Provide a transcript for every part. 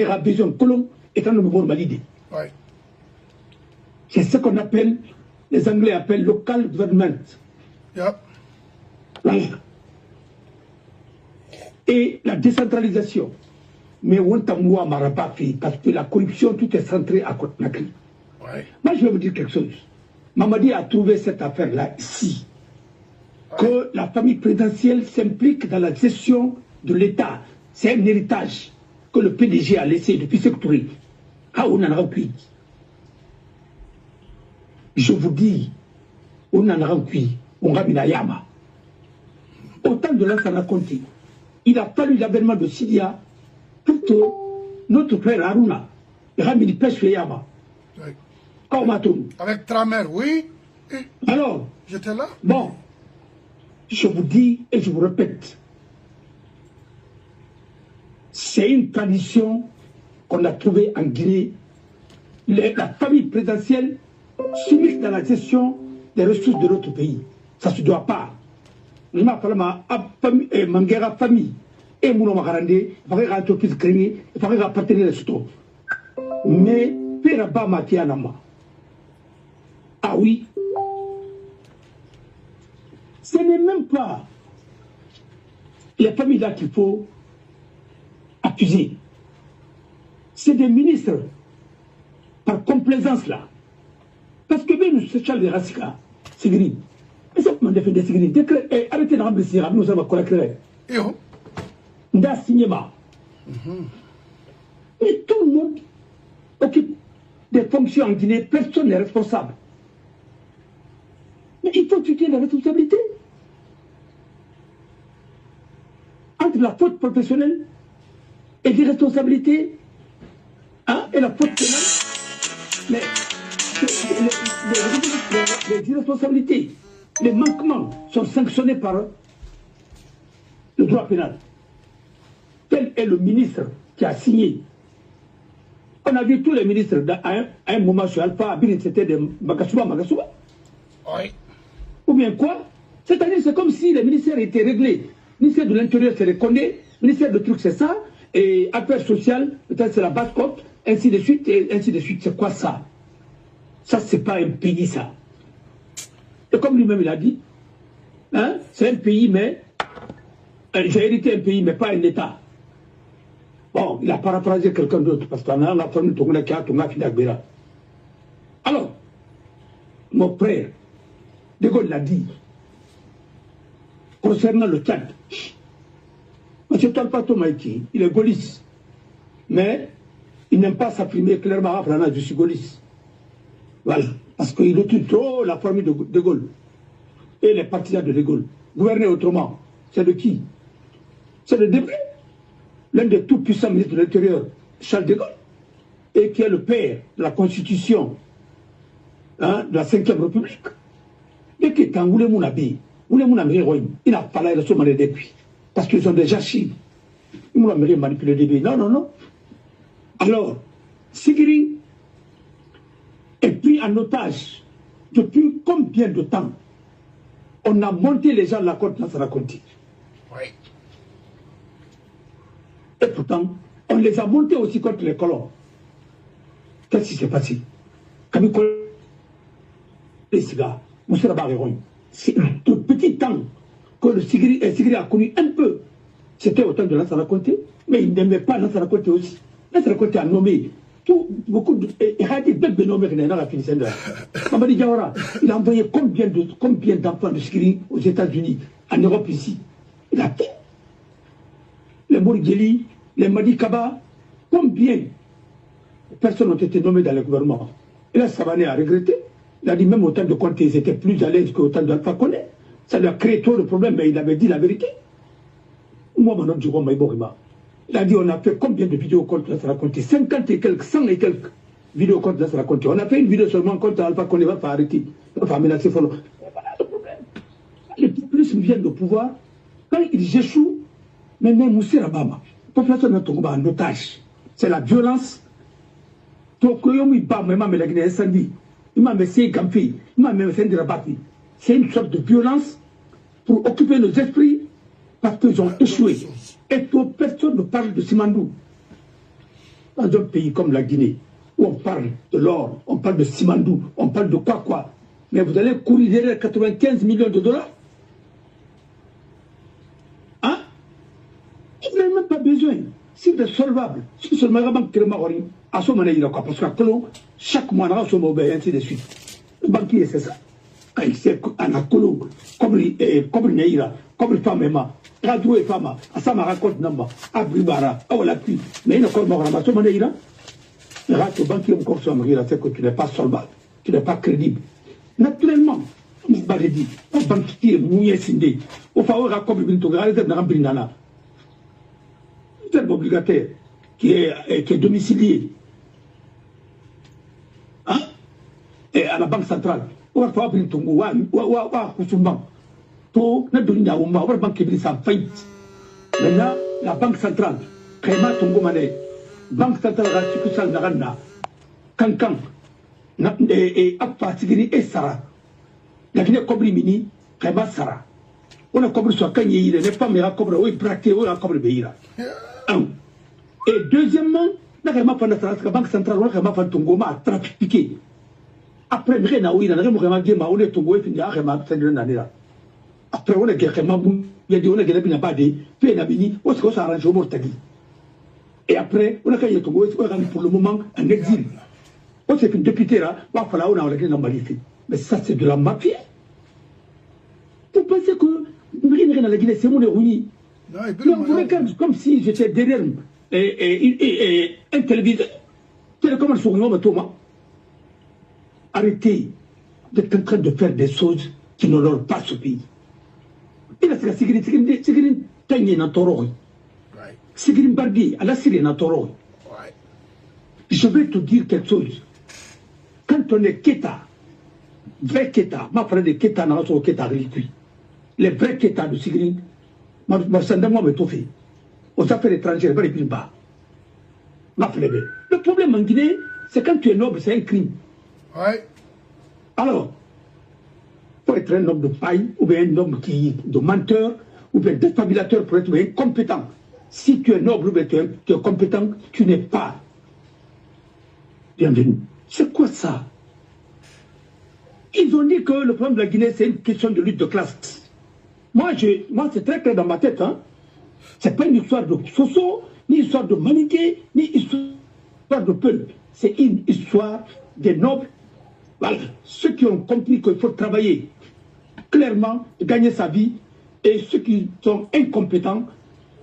a besoin colon étant le nouveau validé. Ouais. C'est ce qu'on appelle, les Anglais appellent local government. Yep. Voilà. Et la décentralisation. Mais on t'a parce que la corruption, tout est centré à Côte-Nagri. Ouais. Moi, je vais vous dire quelque chose. Mamadi a trouvé cette affaire-là ici. Ouais. Que la famille présidentielle s'implique dans la gestion de l'État. C'est un héritage que le PDG a laissé depuis Sékou Touré. Ah, on en a cuit. Je vous dis, on en a cuit. On a mis la yama. Autant de Lansana Conté, il a fallu l'avènement de Sidia pour que notre frère Haruna ramène pêche le yama. Oui. Avec Tramer, oui. Alors, j'étais là. Bon, je vous dis et je vous répète, c'est une tradition qu'on a trouvée en Guinée. La famille présidentielle s'immisce dans la gestion des ressources de notre pays. Ça ne se doit pas. Je m'appelle Mangera famille. Et Mouno Makarande, il faudrait une entreprise créée, il faudrait un partenaire de stock. Mais, Péraba Matianama. Ah oui. Ce n'est même pas les familles là qu'il faut accuser. C'est des ministres, par complaisance là. Parce que bien nous, c'est Charles de Rassika, c'est gris. Et ça m'a défendu, c'est gris. Arrêtez de remplir, nous allons correcter. Et où? Nda signé ma. Et tout le monde occupe des fonctions en Guinée, personne n'est responsable. Mais il faut tuer la responsabilité. Entre la faute professionnelle et l'irresponsabilité, hein, et la faute pénale, les irresponsabilités, les manquements sont sanctionnés par le droit pénal. Tel est le ministre qui a signé. On a vu tous les ministres à un moment sur Alpha Abin, c'était de Magasuba. Oui. Ou bien quoi? C'est-à-dire c'est comme si les ministères étaient réglés. Ministère de l'Intérieur, c'est les Condé, ministère de trucs, c'est ça, et affaires sociales, peut-être c'est la basse-côte, ainsi de suite, et ainsi de suite. C'est quoi ça? Ça, c'est pas un pays, ça. Et comme lui-même, il a dit, hein, c'est un pays, mais j'ai hérité un pays, mais pas un État. Bon, il a paraphrasé quelqu'un d'autre, parce qu'on a formé Tonga Kia, Tonga Fidagbera. Alors, mon frère, De Gaulle l'a dit, concernant le Tchad, M. Talpa Tomaïki, il est gaulliste, mais il n'aime pas s'affirmer clairement, je suis gaulliste. Voilà, parce qu'il étudie trop la famille de Gaulle et les partisans de Gaulle. Gouverner autrement, c'est de qui? C'est de Debré, l'un des tout puissants ministres de l'Intérieur, Charles de Gaulle, et qui est le père de la Constitution, hein, de la 5e République. Et que quand vous voulez il n'a pas la leçon depuis. Parce qu'ils ont des archives. Ils m'ont manipulé le début. Non, non, non. Alors, Sigiri est pris en otage depuis combien de temps? On a monté les gens de la côte dans sa raconte. Oui. Et pourtant, on les a montés aussi contre les colons. Qu'est-ce qui s'est passé? Quand ils collent les cigares, c'est un petit temps que le Sigiri a connu un peu. C'était au temps de Lansana Conté, mais il n'aimait pas Lansana Conté aussi. Lansana Conté a nommé beaucoup de. Il a dit bébé nommé dans la finissante. Mamadi Diawara, il a envoyé combien d'enfants de Sigiri aux États-Unis, en Europe ici. Il a fait. Les Mourgueli, les Madi Kaba, combien de personnes ont été nommées dans le gouvernement? Et là, Savané a regretté. Il a dit même au temps de Conté, ils étaient plus à l'aise qu'au temps d'Alpha Condé. Ça lui a créé trop de problèmes, mais il avait dit la vérité. Moi, mon nom, il a dit on a fait combien de vidéos contre Lansana Conté? 50 et quelques, 100 et quelques vidéos contre Lansana Conté. On a fait une vidéo seulement contre Alpha Condé, va pas arrêter, va pas menacer Folo. Voilà le problème. Les populistes viennent au pouvoir, quand ils échouent, maintenant Moussi Rabama, la population de Tonga en otage. C'est la violence. C'est une sorte de violence pour occuper nos esprits parce qu'ils ont échoué. Et que personne ne parle de Simandou. dans un pays comme la Guinée, où on parle de l'or, on parle de Simandou, on parle de quoi, mais vous allez courir derrière 95 millions de dollars? Hein? Vous n'avez même pas besoin. Si vous êtes solvable, si seulement la banque crée Maori, à ce moment-là, il y a quoi? Parce qu'à Colo, chaque mois, on a son mobile, ainsi de suite. Le banquier, c'est ça. Quand il sait qu'à Colo, comme le Neira, comme le Famema, Radou et Fama, à ça, ma raconte Namba, à Bribara, à Olapi, mais il y a encore Maori, à ce moment-là, le banquier encore sur Amrira, c'est que tu n'es pas solvable, tu n'es pas crédible. Naturellement, on va dire, un banquier mouillé sindé, au faveur comme une togare, c'est un brinana. C'est un obligataire qui est domicilié. Hein? Et à la Banque centrale, on va faire un tongo, la banque est en faillite. Maintenant, la Banque centrale, Créma Tongo Mané, Banque centrale, la succursale Narana, Kankan, et Apa Tigiri et Sara. La Guinée Kobri Mini, Créma Sara. On a cobré sur Kanye, les femmes à cobré, oui, braqué, oui, à cobré Beira. Et deuxièmement, la Banque centrale, on a fait Tongo, a trafiqué. Après, rien n'a eu, on a fait on est Tongo, et puis on a fait après, on a fait il y a des on a fait un badé, puis on a fini, on s'est arrangé au Mortagui. Et après, on a fait Tongo, pour le moment, en exil. On s'est fait député là, on a fait un Malifi. Mais ça, c'est de la mafia. Vous pensez que rien dans la Guinée, c'est mon héroïne. Non, vous regardez comme si j'étais derrière un téléviseur. Télécommande sur moi, Thomas. Arrêtez d'être en train de faire des choses qui n'honorent pas ce pays. Il a Sigrin Tanya Natoroi. Sigrin Bardi, à la Syrie Natoroi. Je vais te dire quelque chose. Quand on est Keta, vrai Keta, ma frère de Keta, n'a pas Keta ridicule. Les vrais Keta de Sigrin, moi, me tout fait. Aux affaires étrangères, les bas. Le problème en Guinée, c'est quand tu es noble, c'est un crime. Ouais. Alors, pour être un homme de paille, ou bien un homme de menteur, ou bien déstabilisateur pour être incompétent. Si tu es noble ou bien tu es compétent, tu n'es pas bienvenu. C'est quoi ça? Ils ont dit que le problème de la Guinée, c'est une question de lutte de classe. Moi c'est très clair dans ma tête. Hein. Ce n'est pas une histoire de Soso, ni une histoire de Maniké, ni une histoire de peuple. C'est une histoire des nobles. Voilà. Ceux qui ont compris qu'il faut travailler clairement, gagner sa vie, et ceux qui sont incompétents,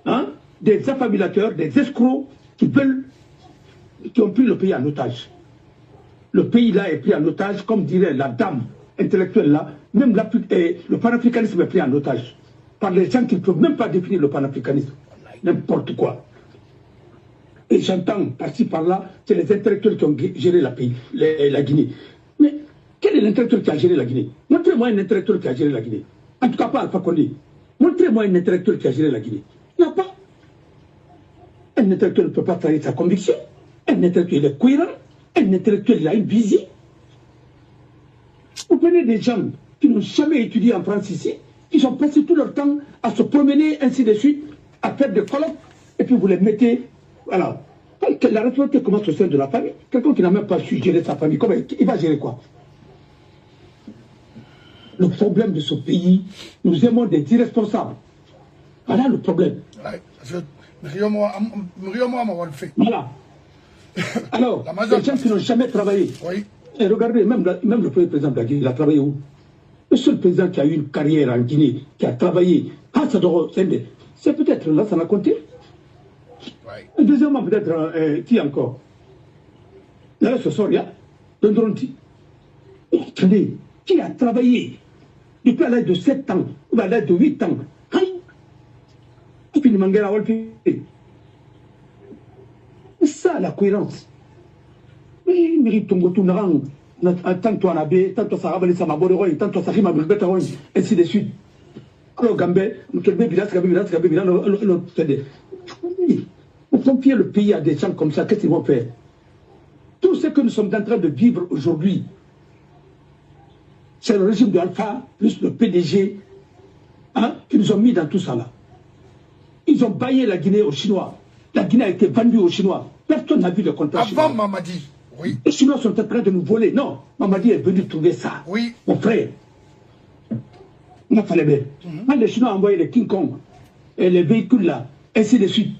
hein, des affamilateurs, des escrocs qui ont pris le pays en otage. Le pays là est pris en otage, comme dirait la dame intellectuelle là, même le panafricanisme est pris en otage par les gens qui ne peuvent même pas définir le panafricanisme. N'importe quoi. Et j'entends par-ci par-là, c'est les intellectuels qui ont géré la Guinée. Mais quel est l'intellectuel qui a géré la Guinée? Montrez-moi un intellectuel qui a géré la Guinée. En tout cas pas Alpha Condé. Montrez-moi un intellectuel qui a géré la Guinée. Il n'y a pas. Un intellectuel ne peut pas trahir sa conviction. Un intellectuel est cohérent. Un intellectuel il a une vision. Vous prenez des gens qui n'ont jamais étudié en France ici, qui sont passés tout leur temps à se promener ainsi de suite, à faire des colloques, et puis vous les mettez, voilà. La responsabilité commence au sein de la famille. Quelqu'un qui n'a même pas su gérer sa famille, comment il va gérer quoi? Le problème de ce pays, nous aimons des irresponsables. Voilà le problème. Voilà. Alors, les gens qui n'ont jamais travaillé. Oui. Et regardez, même le premier président de la Guinée, il a travaillé où? Le seul président qui a eu une carrière en Guinée, qui a travaillé, c'est peut-être là, ça m'a compté. Oui. Deuxièmement, peut-être, qui encore? Là, ce soir, il y a Dondronti. Attendez, qui a travaillé depuis à l'âge de 7 ans, ou à l'âge de 8 ans? Et puis, il manquait la Wolfi. C'est ça la cohérence. Mais il mérite ton goût, tantôt en abbé, tantôt ça rabale sa maboroi, tantôt ça rime à bulbeta, ainsi de suite. Alors Gambé, vous confiez le pays à des gens comme ça, qu'est-ce qu'ils vont faire? Tout ce que nous sommes en train de vivre aujourd'hui, c'est le régime de Alpha plus le PDG hein, qui nous ont mis dans tout ça là. Ils ont baillé la Guinée aux Chinois. La Guinée a été vendue aux Chinois. Personne n'a vu le contrat. Avant Mamadi, oui. Les Chinois sont en train de nous voler. Non, Mamadi est venu trouver ça. Oui. Mon frère. On a fallu bien. Quand les Chinois ont envoyé les King Kong et les véhicules là, ainsi de suite,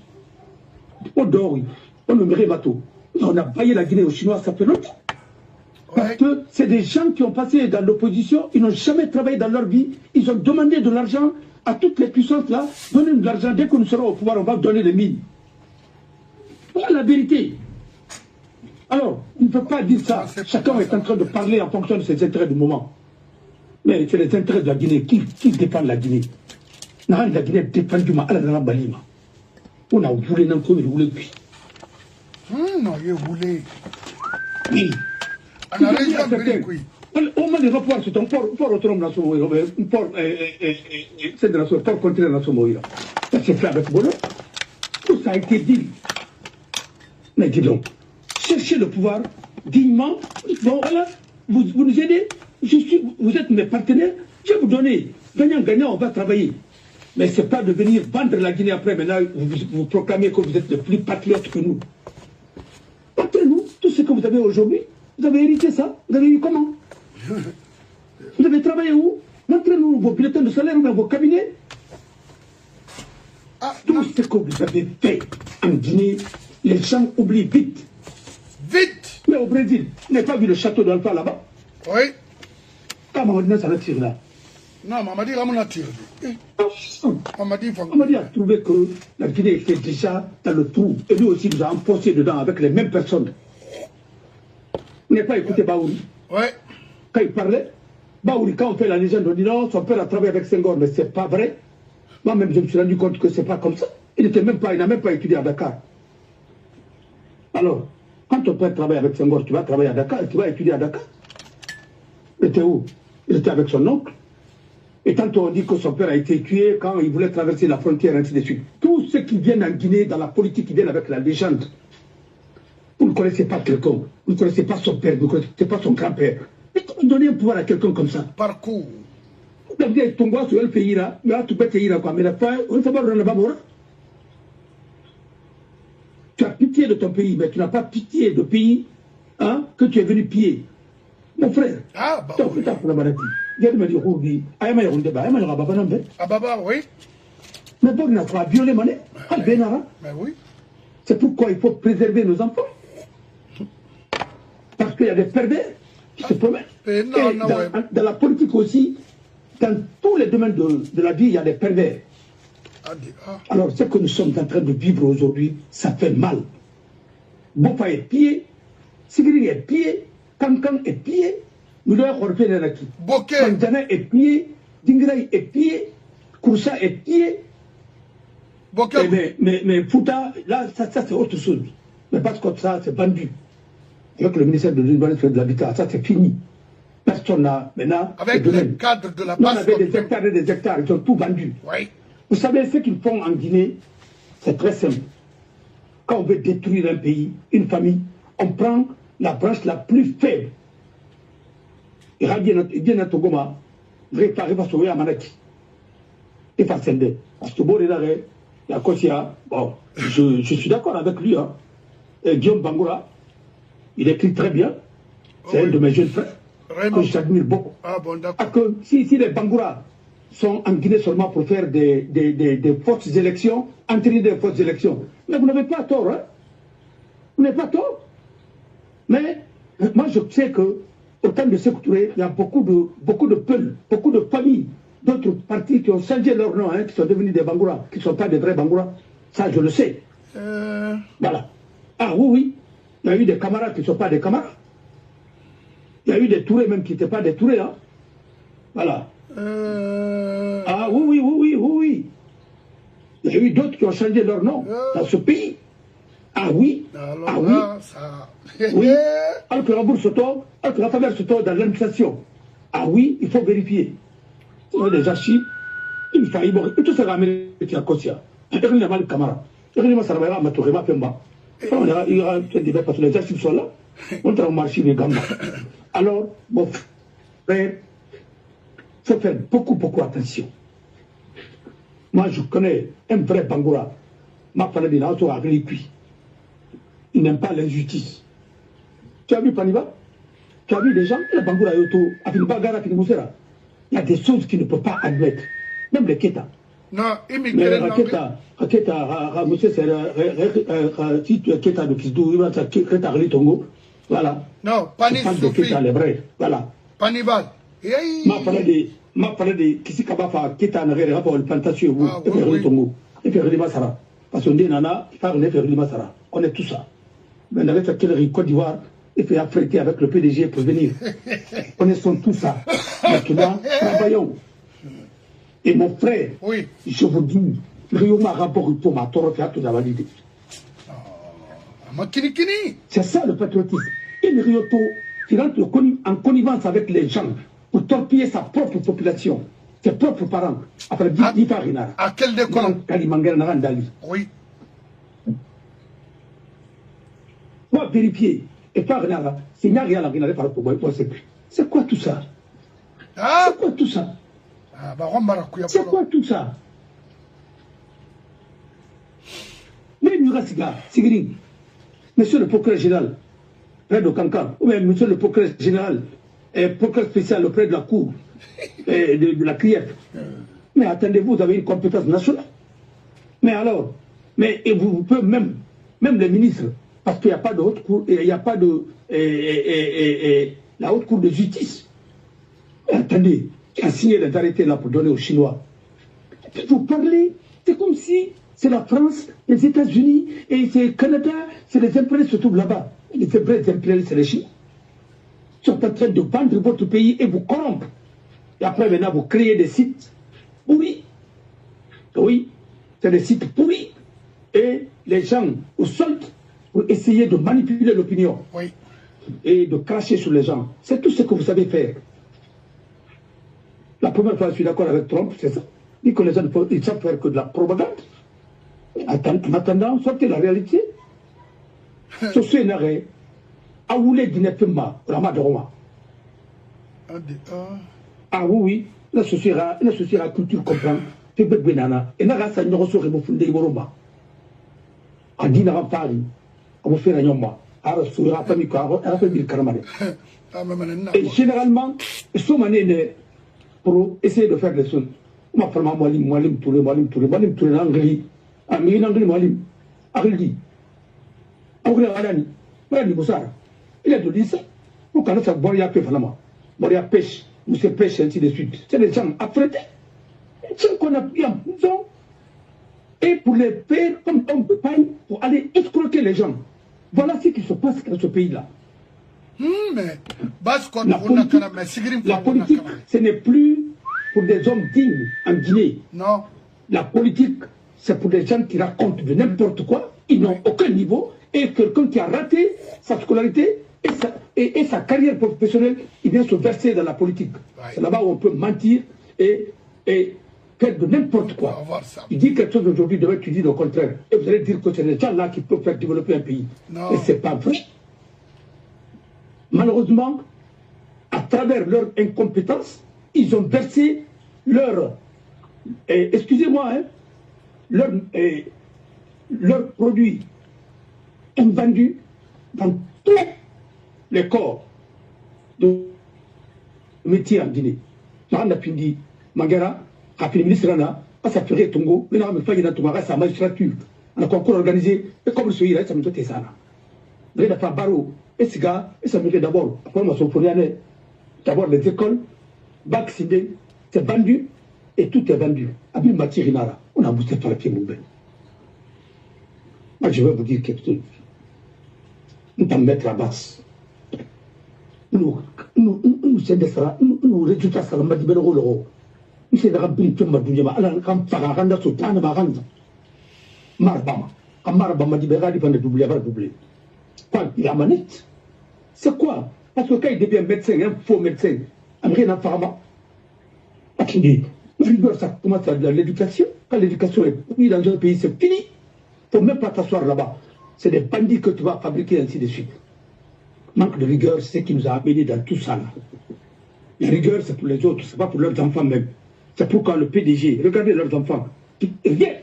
on dort, oui. On nous mérite bateau. On a baillé la Guinée aux Chinois, ça fait longtemps. Parce que c'est des gens qui ont passé dans l'opposition, ils n'ont jamais travaillé dans leur vie, ils ont demandé de l'argent à toutes les puissances là, donnez-nous de l'argent, dès que nous serons au pouvoir, on va donner les mines. Voilà la vérité. Alors, on ne peut pas dire ça. Chacun est en train de parler en fonction de ses intérêts du moment. Mais c'est les intérêts de la Guinée. Qui dépend de la Guinée? La Guinée dépend du mal. On a voulu non comme il voulait puis. Non, il voulait. Oui. On a région oui. Au moins, les rapports, c'est un port autonome dans ce moment. Un port, c'est de la sorte, port conteneur dans ce moment. Ça s'est fait avec bonheur. Tout ça a été dit. Mais dis donc, cherchez le pouvoir dignement. Bon, voilà, vous nous aidez. Vous êtes mes partenaires. Je vais vous donner. Gagnant, on va travailler. Mais ce n'est pas de venir vendre la Guinée après. Maintenant, vous proclamez que vous êtes le plus patriote que nous. Montrez-nous tout ce que vous avez aujourd'hui. Vous avez hérité ça. Vous avez eu comment? Vous avez travaillé où? Montrez-nous vos bulletins de salaire dans vos cabinets. Tout ce que vous avez fait en Guinée, les gens oublient vite. Vite. Mais au Brésil, vous n'avez pas vu le château d'Alpha là-bas? Oui. Comment on dit ça tire là? Non, Mamadi a tiré. Mamadi a trouvé que la Guinée était déjà dans le trou. Et lui aussi nous a enfoncé dedans avec les mêmes personnes. Vous n'avez pas écouté Baouri? Oui. Quand il parlait, Baouri, quand on fait la légende, on dit non, son père a travaillé avec Senghor, mais ce n'est pas vrai. Moi-même, je me suis rendu compte que ce n'est pas comme ça. Il n'a même pas étudié à Dakar. Alors, quand ton père travaille avec Senghor, tu vas travailler à Dakar, tu vas étudier à Dakar. Il était où? Il était avec son oncle. Et tantôt on dit que son père a été tué quand il voulait traverser la frontière, ainsi de suite. Tous ceux qui viennent en Guinée, dans la politique, qui viennent avec la légende. Vous ne connaissez pas quelqu'un, vous ne connaissez pas son père, vous ne connaissez pas son grand-père. Mais comment donner un pouvoir à quelqu'un comme ça? Parcours. Vous avez dit, ton gars sur le pays là, mais là, tu peux te dire quoi, mais là, on ne fait pas le bambora. Tu as pitié de ton pays, mais tu n'as pas pitié du pays hein, que tu es venu piller. Mon frère, tu as fait la maladie. Viens me dire, Baba, oui. Mais bon, il n'a pas violé Mané. Mais oui. C'est pourquoi il faut préserver nos enfants. Parce qu'il y a des pervers qui se promènent. Et dans la politique aussi, dans tous les domaines de la vie, il y a des pervers. Alors, ce que nous sommes en train de vivre aujourd'hui, ça fait mal. Bofa est pillé, Sigiri est pillé, Kankan est pillé, nous devons refaire les acquis. Kanjana est pillé, Dingraï est pillé, Koussa est pillé. Mais Fouta, là, ça c'est autre chose. Mais parce que ça, c'est vendu. Avec le ministère de l'Urbanisme et de l'Habitat, ça c'est fini. Personne n'a maintenant. Avec le cadre de la base. On avait des hectares et des hectares, ils ont tout vendu. Oui. Vous savez, ce qu'ils font en Guinée, c'est très simple. Quand on veut détruire un pays, une famille, on prend la branche la plus faible. Il y a Togoma, il va sauver à Manaki. Il va s'aider. Parce que bon, la Kosia, bon, je suis d'accord avec lui. Hein. Et Guillaume Bangoura, il écrit très bien. C'est un de mes jeunes frères. Que j'admire beaucoup. Ah bon, d'accord. Parce que si les Bangoura sont en Guinée seulement pour faire des fausses élections, entraîner des fausses élections. Mais vous n'avez pas tort, hein. Vous n'avez pas tort. Mais moi, je sais que au temps de Sékou Touré, il y a beaucoup de peuples, beaucoup de familles, d'autres partis qui ont changé leur nom, hein, qui sont devenus des Bangoura, qui ne sont pas des vrais Bangoura. Ça, je le sais. Voilà. Ah oui, il y a eu des camarades qui ne sont pas des camarades. Il y a eu des Tourés même qui n'étaient pas des Tourés, hein. Voilà. Ah oui. Il y a eu d'autres qui ont changé leur nom dans ce pays. Ah oui. Alors, ah oui. Là, ça... oui. Alors que la bourse auto, alors que la faveur auto dans l'administration. Ah oui, il faut vérifier. Il y a des archives. Il faut y voir. Tout ça va amener à Kosia. Il y a mal de camarades. Il y a ça va mettre au Pemba. Il y a des parce que les archives sont là. On travaille au marché des gamins. Alors, bon, frère, il faut faire beaucoup attention. Moi, je connais un vrai Bangoura. Ma famille n'a pas été il n'aime pas l'injustice. Tu as vu Paniba? Tu as vu des gens, la Bangoura Yoto, Afinibagara, Afinimoussera. Il y a des choses qu'il ne peut pas admettre. Même les Keta. Non, mais Keta, monsieur, c'est si tu es Keta de Kisdou, il va être Keta Reli Tongo. Voilà. Non, Pani Sophie. Keta, les vrais. Voilà. Panibal. Ma parlé de Kisi Kabafa, Keta, n'a rapport au plantation, et puis Reli Tongo. Et puis Reli Massara. Parce qu'on dit Nana, il parle de Reli Massara. On est tout ça. Mais on avait fait quelle Côte d'Ivoire. Il fait affréter avec le PDG pour venir. Connaissons tout ça. Maintenant, travaillons. Et mon frère, oui. Je vous dis, Rio m'a rapport pour ma torofia tout la validé. C'est ça le patriotisme. Et Rioto, il rentre en connivence avec les gens pour torpiller sa propre population, ses propres parents. Après, à quel décor? Oui. Moi, vérifier. Et pas rien, c'est n'y a rien à regarder par rapport à moi. C'est quoi tout ça? C'est quoi tout ça? C'est quoi tout ça? Mais Nurasiga, Sigri, monsieur le procureur général, près de Kankan, ou bien monsieur le procureur général, procureur spécial auprès de la cour, de la CRIEF. Mais attendez-vous, vous avez une compétence nationale. Mais alors, mais et vous pouvez même les ministres, parce qu'il n'y a pas de haute cour, il n'y a pas de la haute cour de justice. Mais attendez, qui a signé les arrêtés là pour donner aux Chinois. Vous parlez, c'est comme si c'est la France, les États-Unis et c'est le Canada, c'est les impérialistes se trouvent là-bas. Les vrais impérialistes, c'est les Chinois. Ils sont en train de vendre votre pays et vous corrompre. Et après, maintenant, vous créez des sites pourris. Oui, c'est des sites pourris. Et les gens au sol pour essayer de manipuler l'opinion. Oui. Et de cracher sur les gens. C'est tout ce que vous savez faire. La première fois, je suis d'accord avec Trump, c'est ça. Il dit que les gens ils savent faire que de la propagande. En attendant, sortez la réalité. Ce scénario, à où les Dinepema, Ramadaroma. Ah oui, la société la culture comprend. C'est Benana. Et n'a pas ça, nous recevons le fond de Boroma. En dinara Paris, on vous fait un yomba. Alors, sur la famille, on a fait le caramel. Et généralement, ils sont manés pour essayer de faire des choses. Ma femme a Moalim Touré, l'Angli. Amine Angli, Moalim. Agli. Angli Alani. Brani Boussara. Il a dit ça. Vous connaissez ça, Boria Pefalama. Boria pêche, Mousse pêche, ainsi de suite. C'est des gens affrétés. Des gens qu'on a pris en prison. Et pour les faire comme on peut pas, pour aller escroquer les gens. Voilà ce qui se passe dans ce pays-là. La politique, ce n'est plus pour des hommes dignes en Guinée. Non. La politique, c'est pour des gens qui racontent de n'importe quoi, ils n'ont aucun niveau, et quelqu'un qui a raté sa scolarité et sa carrière professionnelle, il vient se verser dans la politique. C'est là-bas où on peut mentir et faire de n'importe quoi. Il dit quelque chose aujourd'hui, demain tu dis le contraire. Et vous allez dire que c'est les gens-là qui peuvent faire développer un pays. Non. Et ce n'est pas vrai. Malheureusement, à travers leur incompétence, ils ont versé leur, excusez-moi, hein, leurs produits invendus dans tous les corps de métier en Guinée. Nahanda Pindi, Magara, Rapide ministre Rana, Asafiri Tongo, Ménard Mefagina Tonga, sa magistrature, on a concours organisé, et comme le Soïra, ça me doit ça. Vous n'avez pas Baro, et Siga, et ça me fait d'abord, après on m'a surpris, d'abord les écoles, Bac Sindé, c'est vendu, et tout est vendu. Abim Matirinara, on a boosté par le pied Moubel. Moi je vais vous dire quelque chose. Nous t'en mettre à basse. Nous, c'est des ça, nous, résultats, ça m'a dit, ben, nous, c'est de remplir tout le monde, alors, quand ça a rendu sur plan de ma rente, Marbama, quand Marbama dit, ben, il va doubler. Quand il y a manette, c'est quoi? Parce que quand il devient médecin, un faux médecin, un rien à pharma, il dit, ça commence à l'éducation. Quand l'éducation est finie dans un pays, c'est fini. Il ne faut même pas t'asseoir là-bas. C'est des bandits que tu vas fabriquer, ainsi de suite. Manque de rigueur, c'est ce qui nous a amenés dans tout ça. Là. La rigueur, c'est pour les autres, c'est pas pour leurs enfants même. C'est pour quand le PDG, regardez leurs enfants, rien.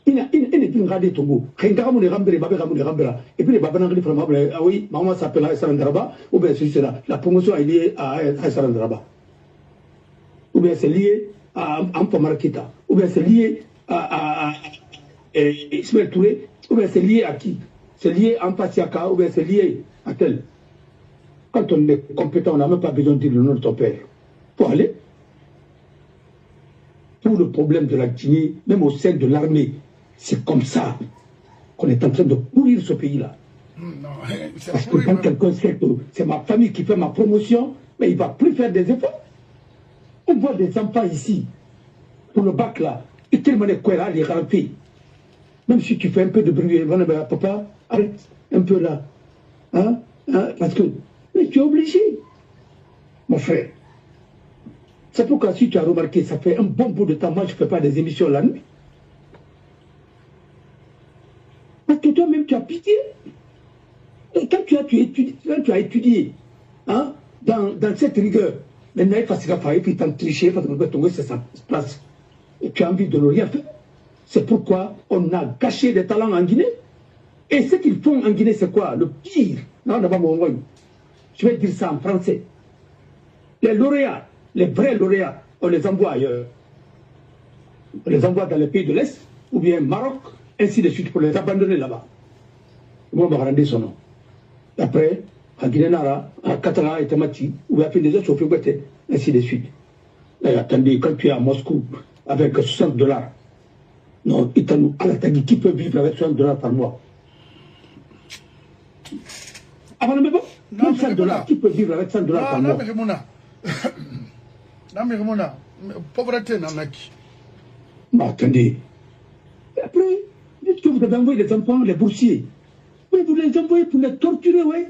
Il ne regardé Togo. Et puis les Babans Angli, ah oui, maman s'appelle Aïssalan Daraba, ou bien c'est là. La promotion est liée à Aïssalan Daraba. Ou bien c'est lié à Ampamarkita. Ou bien c'est lié à Ismaël Touré. Ou bien c'est lié à qui? C'est lié à Ampasiaka, ou bien c'est lié à tel. Quand on est compétent, on n'a même pas besoin de dire le nom de ton père. Pour aller. Pour le problème de la Guinée, même au sein de l'armée, c'est comme ça qu'on est en train de pourrir ce pays-là. Parce que quand quelqu'un sait que c'est ma famille qui fait ma promotion, mais il ne va plus faire des efforts. On voit des enfants ici, pour le bac là, et tellement de quoi les rampés. Même si tu fais un peu de bruit, papa, arrête un peu là. Hein? Parce que mais tu es obligé, mon frère. C'est pourquoi si tu as remarqué, ça fait un bon bout de temps, moi je ne fais pas des émissions la nuit. Parce que toi-même tu as pitié. Et quand tu as étudié hein, dans cette rigueur, maintenant il faut faire, puis t'en tricher, il faut tomber sur sa place. Et tu as envie de ne rien faire. C'est pourquoi on a gâché des talents en Guinée. Et ce qu'ils font en Guinée, c'est quoi? Le pire. Non, je vais dire ça en français. Les lauréats, les vrais lauréats, on les envoie ailleurs. On les envoie dans les pays de l'Est, ou bien Maroc, ainsi de suite, pour les abandonner là-bas. Moi, on va rendre son nom. Après, à Guinée-Nara, à Katara et Tamati, ou bien des autres chauffeurs, ainsi de suite. Et attendez, quand tu es à Moscou, avec $60, non, qui peut vivre avec $60 par mois? Avant le même non, $100, qui peut vivre avec $100 par mois? Non, mais Ramona, pauvreté, non, mais attendez. Après, dites que vous avez envoyé les enfants, les boursiers. Oui, vous les envoyez pour les torturer, oui.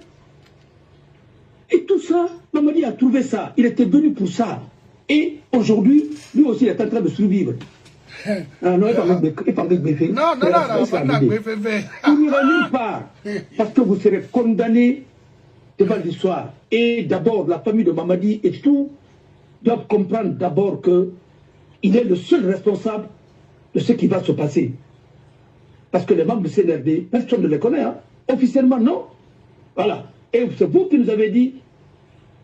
Et tout ça, Mamadi a trouvé ça. Il était venu pour ça. Et aujourd'hui, lui aussi, il est en train de survivre. Non, il parle de Béfé. Non, Il n'ira nulle part. Parce que vous serez condamné devant l'histoire. Et d'abord, la famille de Mamadi et tout doivent comprendre d'abord qu'il est le seul responsable de ce qui va se passer. Parce que les membres du CNRD, personne ne les connaît. Hein. Officiellement, non. Voilà. Et c'est vous qui nous avez dit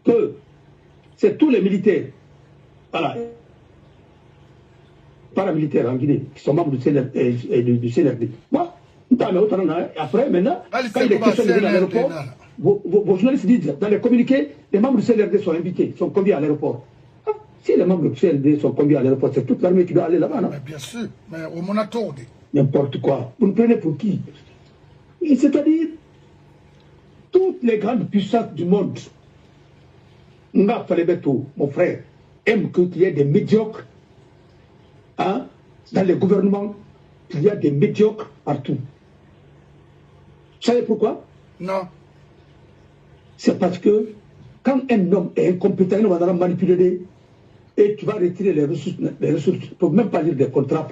que c'est tous les militaires, voilà, paramilitaires en Guinée, qui sont membres du CNRD. Moi, après, maintenant, quand il est question de venir à l'aéroport, vos journalistes disent, dans les communiqués, les membres du CNRD sont invités, sont conviés à l'aéroport. Si les membres du CNRD sont conviés à l'aéroport, c'est toute l'armée qui doit aller là-bas, non? Mais bien sûr, mais au Monato. N'importe quoi. Vous nous prenez pour qui? C'est-à-dire, toutes les grandes puissances du monde, Nga Falebeto, mon frère, aiment qu'il y ait des médiocres hein, dans les gouvernements, qu'il y a des médiocres partout. Vous savez pourquoi? Non. C'est parce que quand un homme est incompétent, il va manipuler et tu vas retirer les ressources, pour même pas lire des contrats,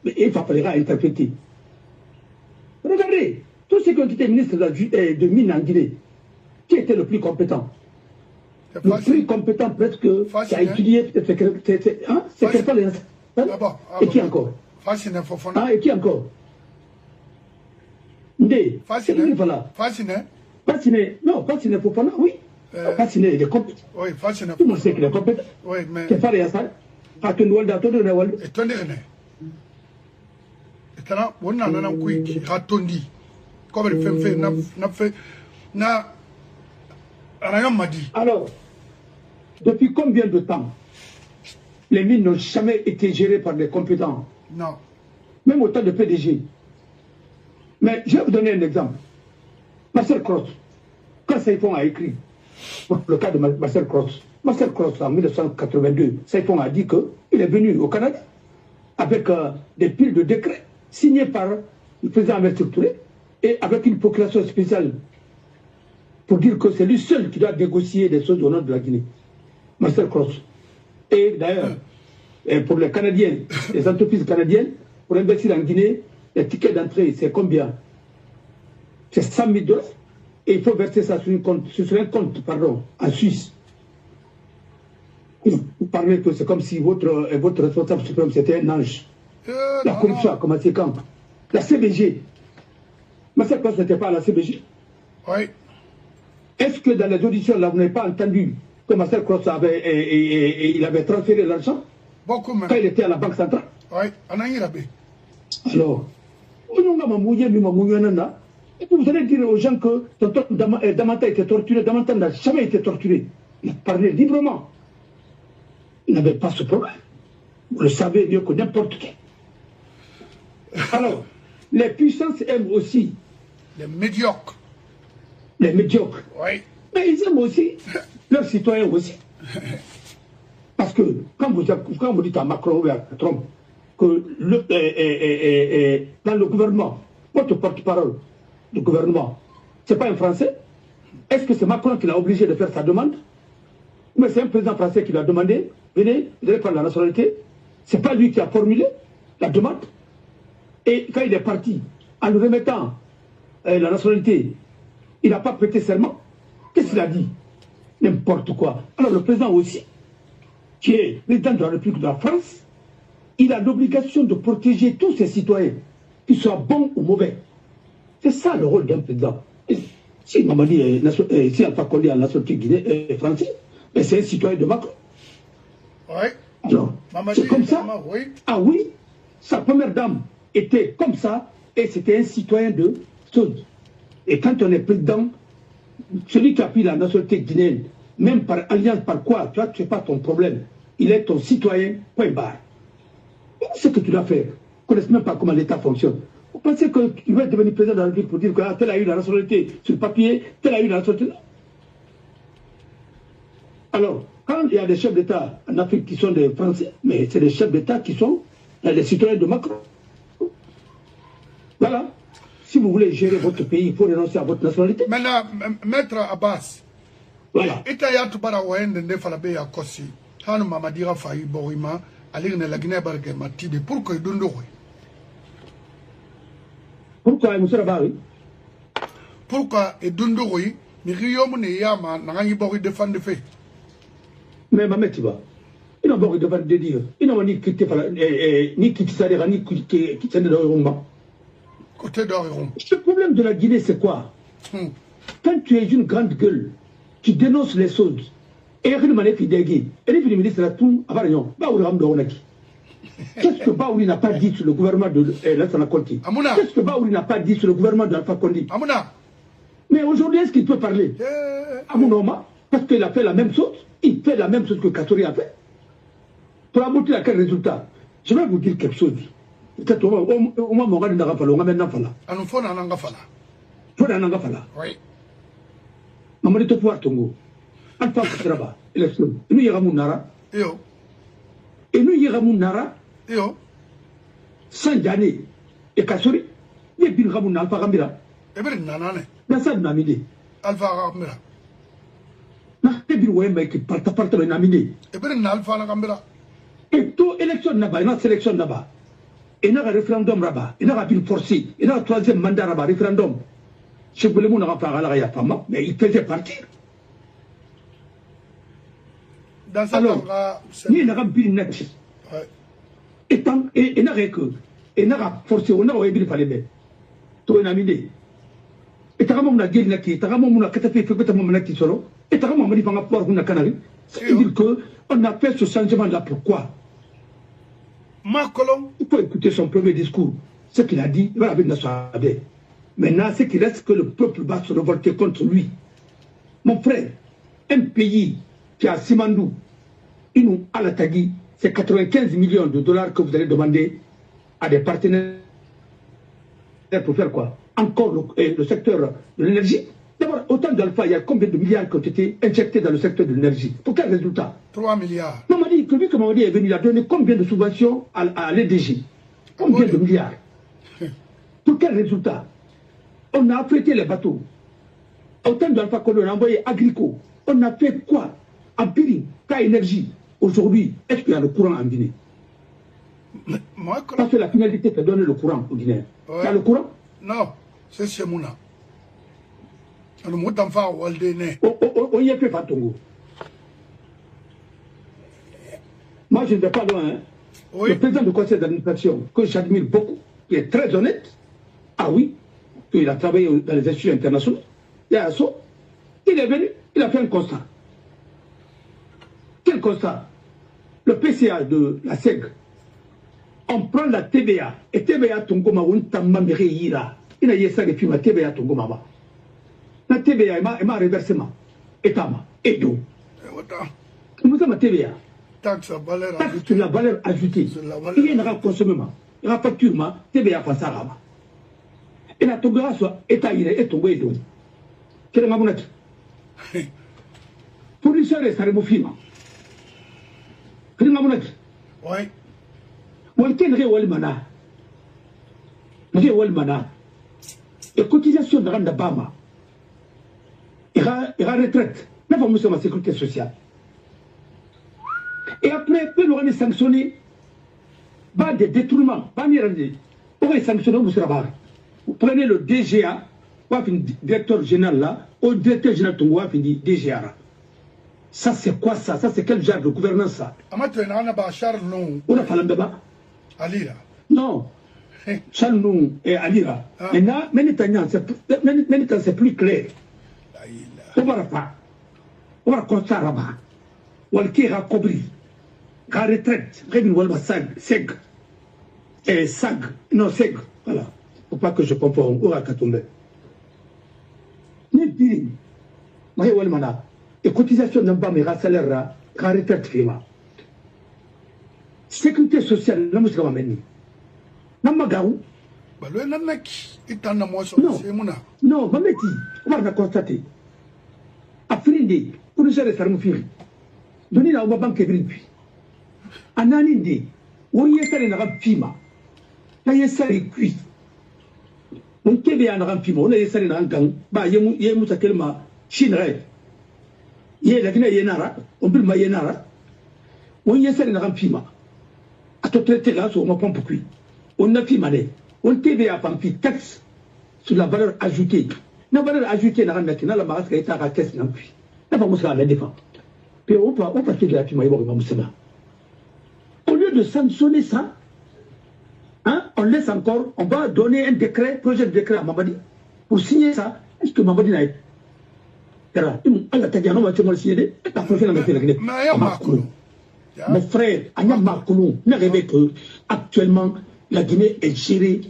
et il va falloir interpréter. Regardez, tous ceux qui ont été ministres de Mines en Guinée, qui était le plus compétent? Le plus compétent presque, qui a étudié, c'est pas les et qui encore? Et qui encore? Ndé, Fasciné, non, Fasciné Fofana, oui. Fasciné, il est compétent. Oui, Fasciné. Tout le monde sait qu'il est compétent. Oui, mais. C'est pas ça. À que nous, on a tout donné. Et tenez, et là, on a un quick, ratondi. Comme il fait, rien m'a dit. Alors, depuis combien de temps les mines n'ont jamais été gérées par des compétents? Non. Même au temps de PDG. Mais je vais vous donner un exemple. Marcel Cross, quand Saïfon a écrit le cas de Marcel Cross, en 1982, Saïfon a dit qu'il est venu au Canada avec des piles de décrets signés par le président Ahmed Touré et avec une procuration spéciale pour dire que c'est lui seul qui doit négocier des choses au nom de la Guinée. Marcel Cross. Et d'ailleurs, pour les Canadiens, les entreprises canadiennes, pour investir en Guinée, les tickets d'entrée, c'est combien? C'est $100 000. Et il faut verser ça sur un compte en Suisse. Vous parlez que c'est comme si votre responsable suprême c'était un ange. La corruption a commencé quand? La CBG. Marcel Cross n'était pas à la CBG. Oui. Est-ce que dans les auditions, là, vous n'avez pas entendu que Marcel Cross il avait transféré l'argent Beaucoup même. Quand il était à la Banque centrale? Oui, on a eu la baie. Alors, et puis vous allez dire aux gens que tonton Damata était torturé. Damata n'a jamais été torturé. Il parlait librement. Il n'avait pas ce problème. Vous le savez mieux que n'importe qui. Alors, les puissances aiment aussi les médiocres. Les médiocres. Oui. Mais ils aiment aussi leurs citoyens aussi. Parce que quand vous dites à Macron ou à Trump que dans le gouvernement, votre porte-parole du gouvernement, ce n'est pas un Français, est-ce que c'est Macron qui l'a obligé de faire sa demande? Ou c'est un président français qui l'a demandé, venez, vous allez prendre la nationalité? Ce n'est pas lui qui a formulé la demande. Et quand il est parti, en lui remettant la nationalité, il n'a pas prêté serment. Qu'est-ce qu'il a dit? N'importe quoi. Alors le président aussi, qui est président de la République de la France, il a l'obligation de protéger tous ses citoyens, qu'ils soient bons ou mauvais. C'est ça le rôle d'un président. Si Mamadi, si Alpha Condé a la nationalité française, c'est un citoyen de Macron. Oui. Alors, c'est comme ça. Oui. Ah oui, sa première dame était comme ça, et c'était un citoyen de Saudi. Et quand on est président, celui qui a pris la nationalité guinéenne, même par alliance, par quoi, tu vois, ce n'est pas ton problème. Il est ton citoyen, point barre. Ce que tu dois faire. Vous ne connaissez même pas comment l'État fonctionne. Vous pensez que tu vas devenir président de la République pour dire que tel a eu la nationalité sur le papier, tel a eu la nationalité. Alors, quand il y a des chefs d'État en Afrique qui sont des Français, mais c'est des chefs d'État qui sont les citoyens de Macron. Voilà. Si vous voulez gérer votre pays, il faut renoncer à votre nationalité. Maintenant, Maître Abbas, voilà. Et tu as bara wende nde fala be ya kosi. Hanu mamadira fayi borima, aline la Guinée barke matibe. Pourquoi il donne le roi? Pourquoi il me Pourquoi il donne le roi? Mais Rio ne yama, n'a rien bori de fan de fait. Mais ma mère, tu vois, il n'a pas de fan de dire. Il n'a ni quitté ni quitté ça, ni quitté ça de Rumba. Côté d'Oriron. Le problème de la Guinée, c'est quoi? Quand tu es une grande gueule, qui dénonce les choses, et il m'a dit le ministre a tout à Varion, qu'est-ce que Baouli n'a pas dit sur le gouvernement de Lassana Conti? Qu'est-ce que Baouli n'a pas dit sur le gouvernement de Alpha Condé? Mais aujourd'hui, est-ce qu'il peut parler? Amounoma, parce qu'il a fait la même chose, il fait la même chose que Katori a fait. Pour aboutir à quel résultat? Je vais vous dire quelque chose. Peut-être au moins, on n'a pas fallu, on a maintenant fallu. Oui. Mamadi to pouvoir tongo. Alpha Kutraba, élection. Et nous y nara. Et nous y nara. Sans Djane et Kassori. Il y a bin Ramoun Alpha Ramira. Et bien, nanane. Nassad Namide. Alpha Ramira. N'a pas bin Wemba qui parta Namide. Et bien, Alpha Ramira. Et tout élection là-bas, une sélection là-bas. Et il y a un référendum là-bas. Il y a une forcé. Il y a un troisième mandat là-bas, référendum. Je voulais mon enfant à la femme, mais il faisait partir. Dans ce cas, il n'a pas pu net. Et il n'a que. Et il n'a forcé, on a oublié de parler. Toi, il a mis des. Et t'as mon gueule naki, t'as mon catapé, fait que mon naki solo. Et t'as mon mari pour pouvoir une canari. C'est-à-dire qu'on a fait ce changement-là. Pourquoi? Il faut écouter son premier discours. Ce qu'il a dit, il va avec Nassouabé. Maintenant, c'est qu'il reste que le peuple va se révolter contre lui. Mon frère, un pays qui a Simandou, Inou Alatagui, c'est 95 millions de dollars que vous allez demander à des partenaires pour faire quoi? Encore le secteur de l'énergie. D'abord, autant d'Alpha, il y a combien de milliards qui ont été injectés dans le secteur de l'énergie? Pour quel résultat? 3 milliards. Mamadi, que lui, comme Mamadi est venu, il a donné combien de subventions à l'EDG? Combien de milliards? Pour quel résultat? On a affrété les bateaux. Autant d'Alpha Condé, on a envoyé Agrico. On a fait quoi? En Piri, K Énergie. Aujourd'hui, est-ce qu'il y a le courant en Guinée? Parce que la finalité, c'est de donner le courant au Guinéens. Il y a le courant? Non, c'est chez Mouna. On y est fait par Tongo. Moi, je ne vais pas loin. Hein. Oui. Le président du conseil d'administration, que j'admire beaucoup, qui est très honnête, Ah oui, il a travaillé dans les instituts internationaux. Il est venu, il a fait un constat. Quel constat? Le PCA de la SEG, on prend la TVA, et TVA Tongoma, on t'a maméré ira. Il a dit ça depuis ma TVA Tongoma. La TVA, il m'a reversement. Et tama, et d'eau. Comment ça ma TVA? Taxe sur la valeur ajoutée. Il y a un consommement. Il y a un facturement, TVA face à Rama. Et la Tongara soit état et Tongo et d'eau. Quel est ma monnaie? Pour lui, ça reste à remofima. Quel est ma monnaie? Oui. Walken Rewalmana. Rewalmana. Et cotisation de Randa Bama. Il y a retraite. N'a pas mis sur ma sécurité sociale. Et après, peut nous sanctionner. Pas des détournements. Pas ni rendre. On va sanctionner au Moussrabar. Vous prenez le DGA, directeur général là, au directeur général Tongo, DGA. Ça c'est quoi ça? Ça c'est quel genre de gouvernance ça? On a fallu là-bas. Alira. Non. Charles Non et Alira. Maintenant, c'est plus clair. On va pas. On va constater là-bas. Walkira Kobri. Ka retraite. Révin Walba Seg. Et Sag. Non, Seg. Voilà. Faut pas que je confonde. On va tomber. Ni diri. Maï Walmana. Et cotisation d'un bas, mais salaire, ka retraite fima. Sécurité sociale, la musique va mener. Namagaou. Non, Mameti, on va constater. Afrindi, pour nous gérer ça, nous finir. Donnez la banque et puis. Ananindi, où y est ça, il y a un pima. Là, il y a ça, il cuit. On TV en un pima, on a ça, il y a un gang. Bah, il y a un tellement chinois. Il y a la Guinée, il y a un on peut le mayenara. On y est ça, il y a un pima. À tout traiter là, sur ma pompe cuit. On a pimé. On TV a pampi taxe sur la valeur ajoutée. La valeur ajoutée, n'a rien la marque qui est à la caisse, non plus. Là, on va la défendre. Puis on va passer de la pima, au lieu de sanctionner ça, hein, on laisse encore, on va donner un décret, projet de décret à Mamadi, pour signer ça. Est-ce que Mamadi n'a pas mon frère, Anya Markoulou, n'a rêvé que actuellement la Guinée est gérée.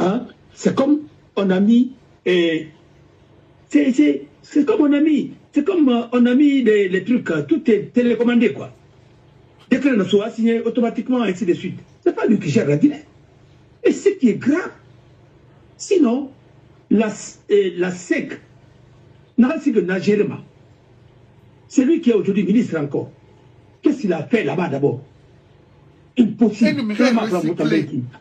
Hein? C'est comme on a mis, c'est comme on a mis, c'est comme on a mis les trucs, tout est télécommandé quoi. Dès que le soit signé automatiquement, ainsi de suite. C'est pas lui qui gère la Guinée. Et ce qui est grave, sinon, la SEC n'a pas que Nagérema. C'est lui qui est aujourd'hui ministre encore. Qu'est-ce qu'il a fait là-bas d'abord? Impossible.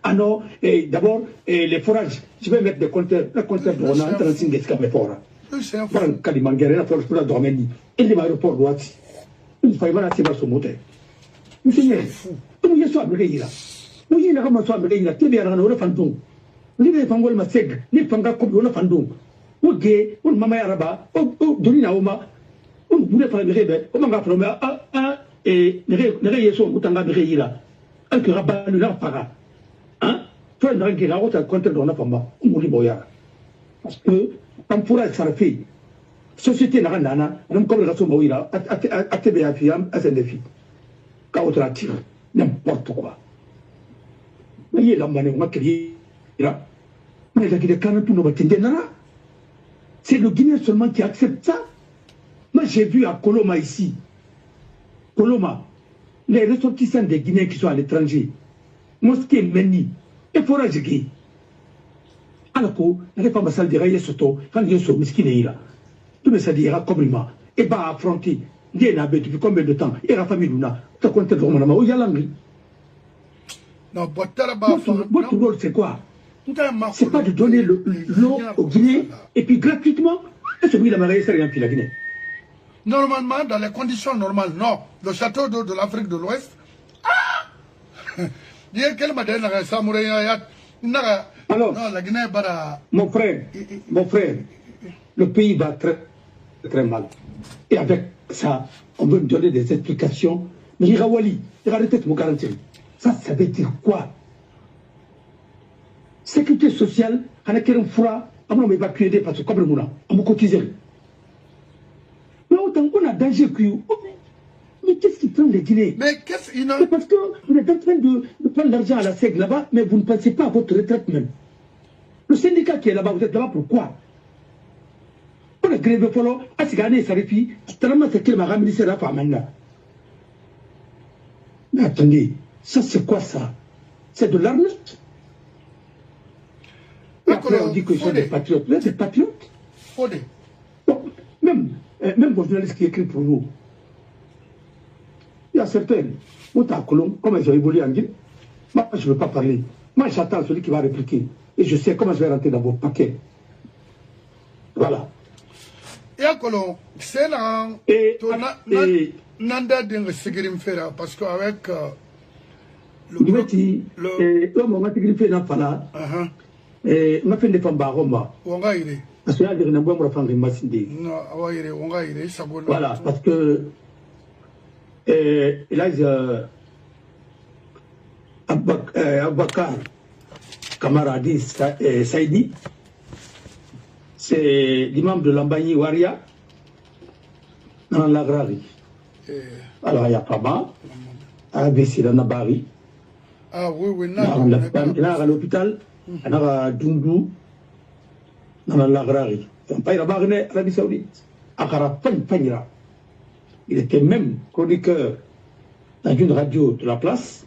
Ah non, d'abord, les forages. Je vais mettre des compteurs. Le compteur de Rona, un transin de Scamefora. Pour un Kalimangere, la force pour la Dormeni. Et l'aéroport Douati. Il faut y avoir son moteur. Monsieur, comment je suis abrégé là? Où il y a un moment abrégé là? Tu viens à un fantôme. Ni les fangol ma seg, ni fanga comme on a fantôme. Ou gay, ou maman araba, ou donina oma, ou voulait faire le rêve, ou manga promé, et ne réyson ou tanga abrégé là. Un que rabat le para. Hein? Toi, un rangi la route à contre de la femme, ou mourir boya. Parce que, quand pourra être fait, société n'a rien à un comme la somme là, à TVA, à SNDFI. N'importe quoi. Mais il y a la manière de créer. Mais c'est le Guinéen seulement qui accepte ça. Moi j'ai vu à Coloma ici, Coloma, les ressortissants des Guinéens qui sont à l'étranger, mosquée Meni, et forage gay. Alors que la femme salle de Raye Soto, quand il y a ce miskin là, tout le monde dira compliment, et va affronter. Il y a depuis combien de temps? Et la famille Luna, tu as compté de Romana, où il y a l'anglais. Non, votre rôle, c'est quoi? C'est pas de donner l'eau aux Guinéens et puis gratuitement. Et celui de la mariée, c'est rien puis la Guinée. Normalement, dans les conditions normales, non. Le château d'eau de l'Afrique de l'Ouest. Il y a quel matin, alors, non, la Guinée, mon frère, le pays va très, très mal. Et avec ça, on veut me donner des explications. Mais Irawali, arrêtez de me garantir. Ça veut dire quoi? sécurité sociale, on a qu'un froid, on a évacué parce que comme le moulin, on a cotisé. Mais autant qu'on a danger que mais qu'est-ce qui prend les dîners? Mais qu'est-ce qu'il a? C'est parce que vous êtes en train de prendre l'argent à la SEG là-bas, mais vous ne pensez pas à votre retraite même. Le syndicat qui est là-bas, vous êtes là-bas pourquoi? On a grévé follow, à ce gagné, ça réfie, tellement c'est qu'il m'a ramené c'est la femme là. Mais attendez, ça c'est quoi ça? C'est de l'arnaque. Et après on dit que sont des patriotes. Vous êtes des patriotes? Bon, même vos journalistes qui écrivent pour vous, il y a certains, comme ils ont évolué en Guinée, moi je ne veux pas parler. Moi j'attends celui qui va répliquer. Et je sais comment je vais rentrer dans vos paquets. Voilà. Et à Colomb, c'est là. Nanda de Seguirim Fera, parce qu'avec on m'a fait dans Fala. On m'a fait des femmes baromba. Parce que là, il y a un bon enfant de Massindé. Voilà, parce que là, Abakar Kamaradi Saïdi, c'est l'imam de Lambani Waria dans l'Agrari. Alors il y a Pama, ABC dans Nabari. Ah oui, oui, il y a à l'hôpital, il y a à Dundu, dans l'Agrari. Il y a à l'Arabie Saoudite. Il était même chroniqueur dans une radio de la place,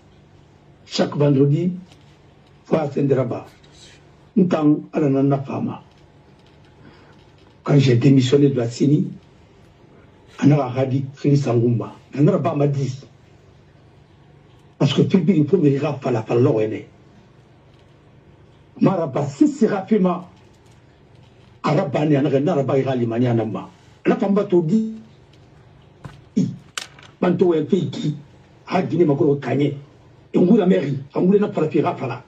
chaque vendredi, fois Senderaba. Quand j'ai démissionné de la CENI, on a radi Félix Sangumba. On a pas m'a dit. Parce que tout il faut me dire à la l'ONE. Maraba, si c'est rapidement, Arabani, on a pas Iralimani à Namba. La femme va tout dire. Banto est fait qui a Guinée Makoro Kanye. Et on voulait la mairie, on voulait n'a pas la fira fala.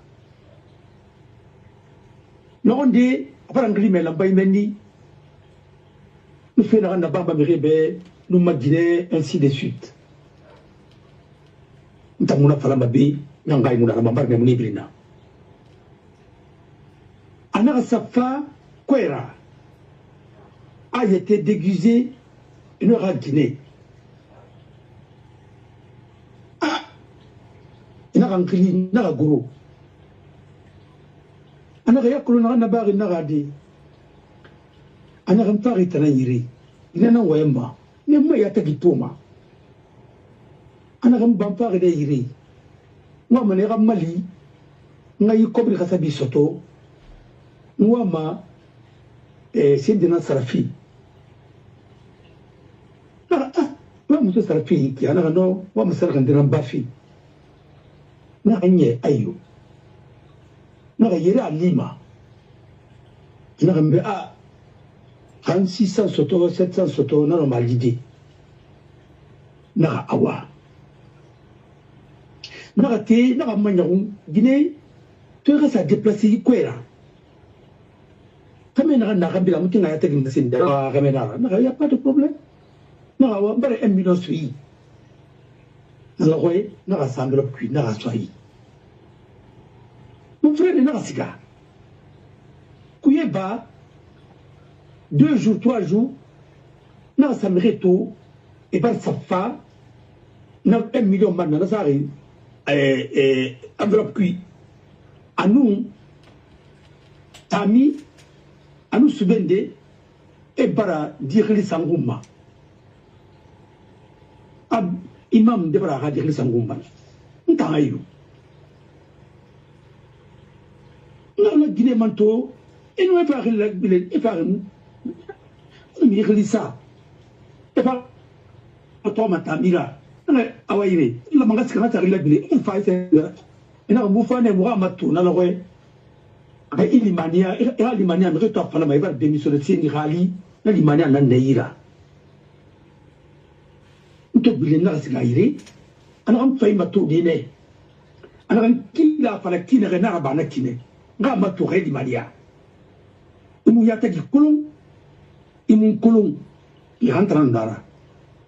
Non, on dit, après un gris, mais la baïmeni. Nous faisons un ababa mirebe, nous maginons ainsi de suite. Nous avons fait la mabi, nous avons fait la mabi, nous avons fait la Anara Safa Kwera a été déguisé une heure à Guinée. Ah, il n'a rien n'a gros. Anara Yakulona Nabari Naradi. Anara Mpari Tanayiri. Il n'a pas mais moi il y a ta guitoma. Anara Mbampari de Yiri. Moi, je suis Mali. Je suis Kobri Kasabi Soto. Moi, c'est de Sarafi. Moi, je Sarafi. Qui a un nom, moi, je suis un Bafi. Je suis un Ayo. Je suis un Lima. Je suis un 600 Soto, 700 Soto, je suis un Malidi. Je suis un Awa. Je suis un Magnaron. Guinée, tu restes à déplacer Kwera. Il n'y a pas de problème. Il n'y a pas de million de suivi. Il n'y a pas de enveloppe qui n'a pas soigné. Mon frère n'est pas un cigare. Kouyeba, 2 jours, 3 jours, il n'y a pas de réto, et pas de safa, il y a 1 million de mandat, enveloppe qui. À nous, Tami, à nous subender et bara dirili sangumba. Ab imam de bara dirili sangumba. Ntahayu. Nous avons Guinée manteau et nous avons fait la Guinée et faire nous. Nous avons ça. Et pas toi matamira. Awaïre. La mangas quand tu la Guinée, on fait ça. Et nous avons fait un mois matou na la Ilimania, Ilimania, mais tu as parlé, mais il va démissionner, c'est Nirali, Ilimania n'a neira. Nous te billes n'a pas gairé, alors on fait ma tour dîner. Alors qui l'a fallu qui n'est pas à Banakine, Gama tour Ilimania. Il m'a dit que Colomb, il m'a Colomb, il rentre en Dara,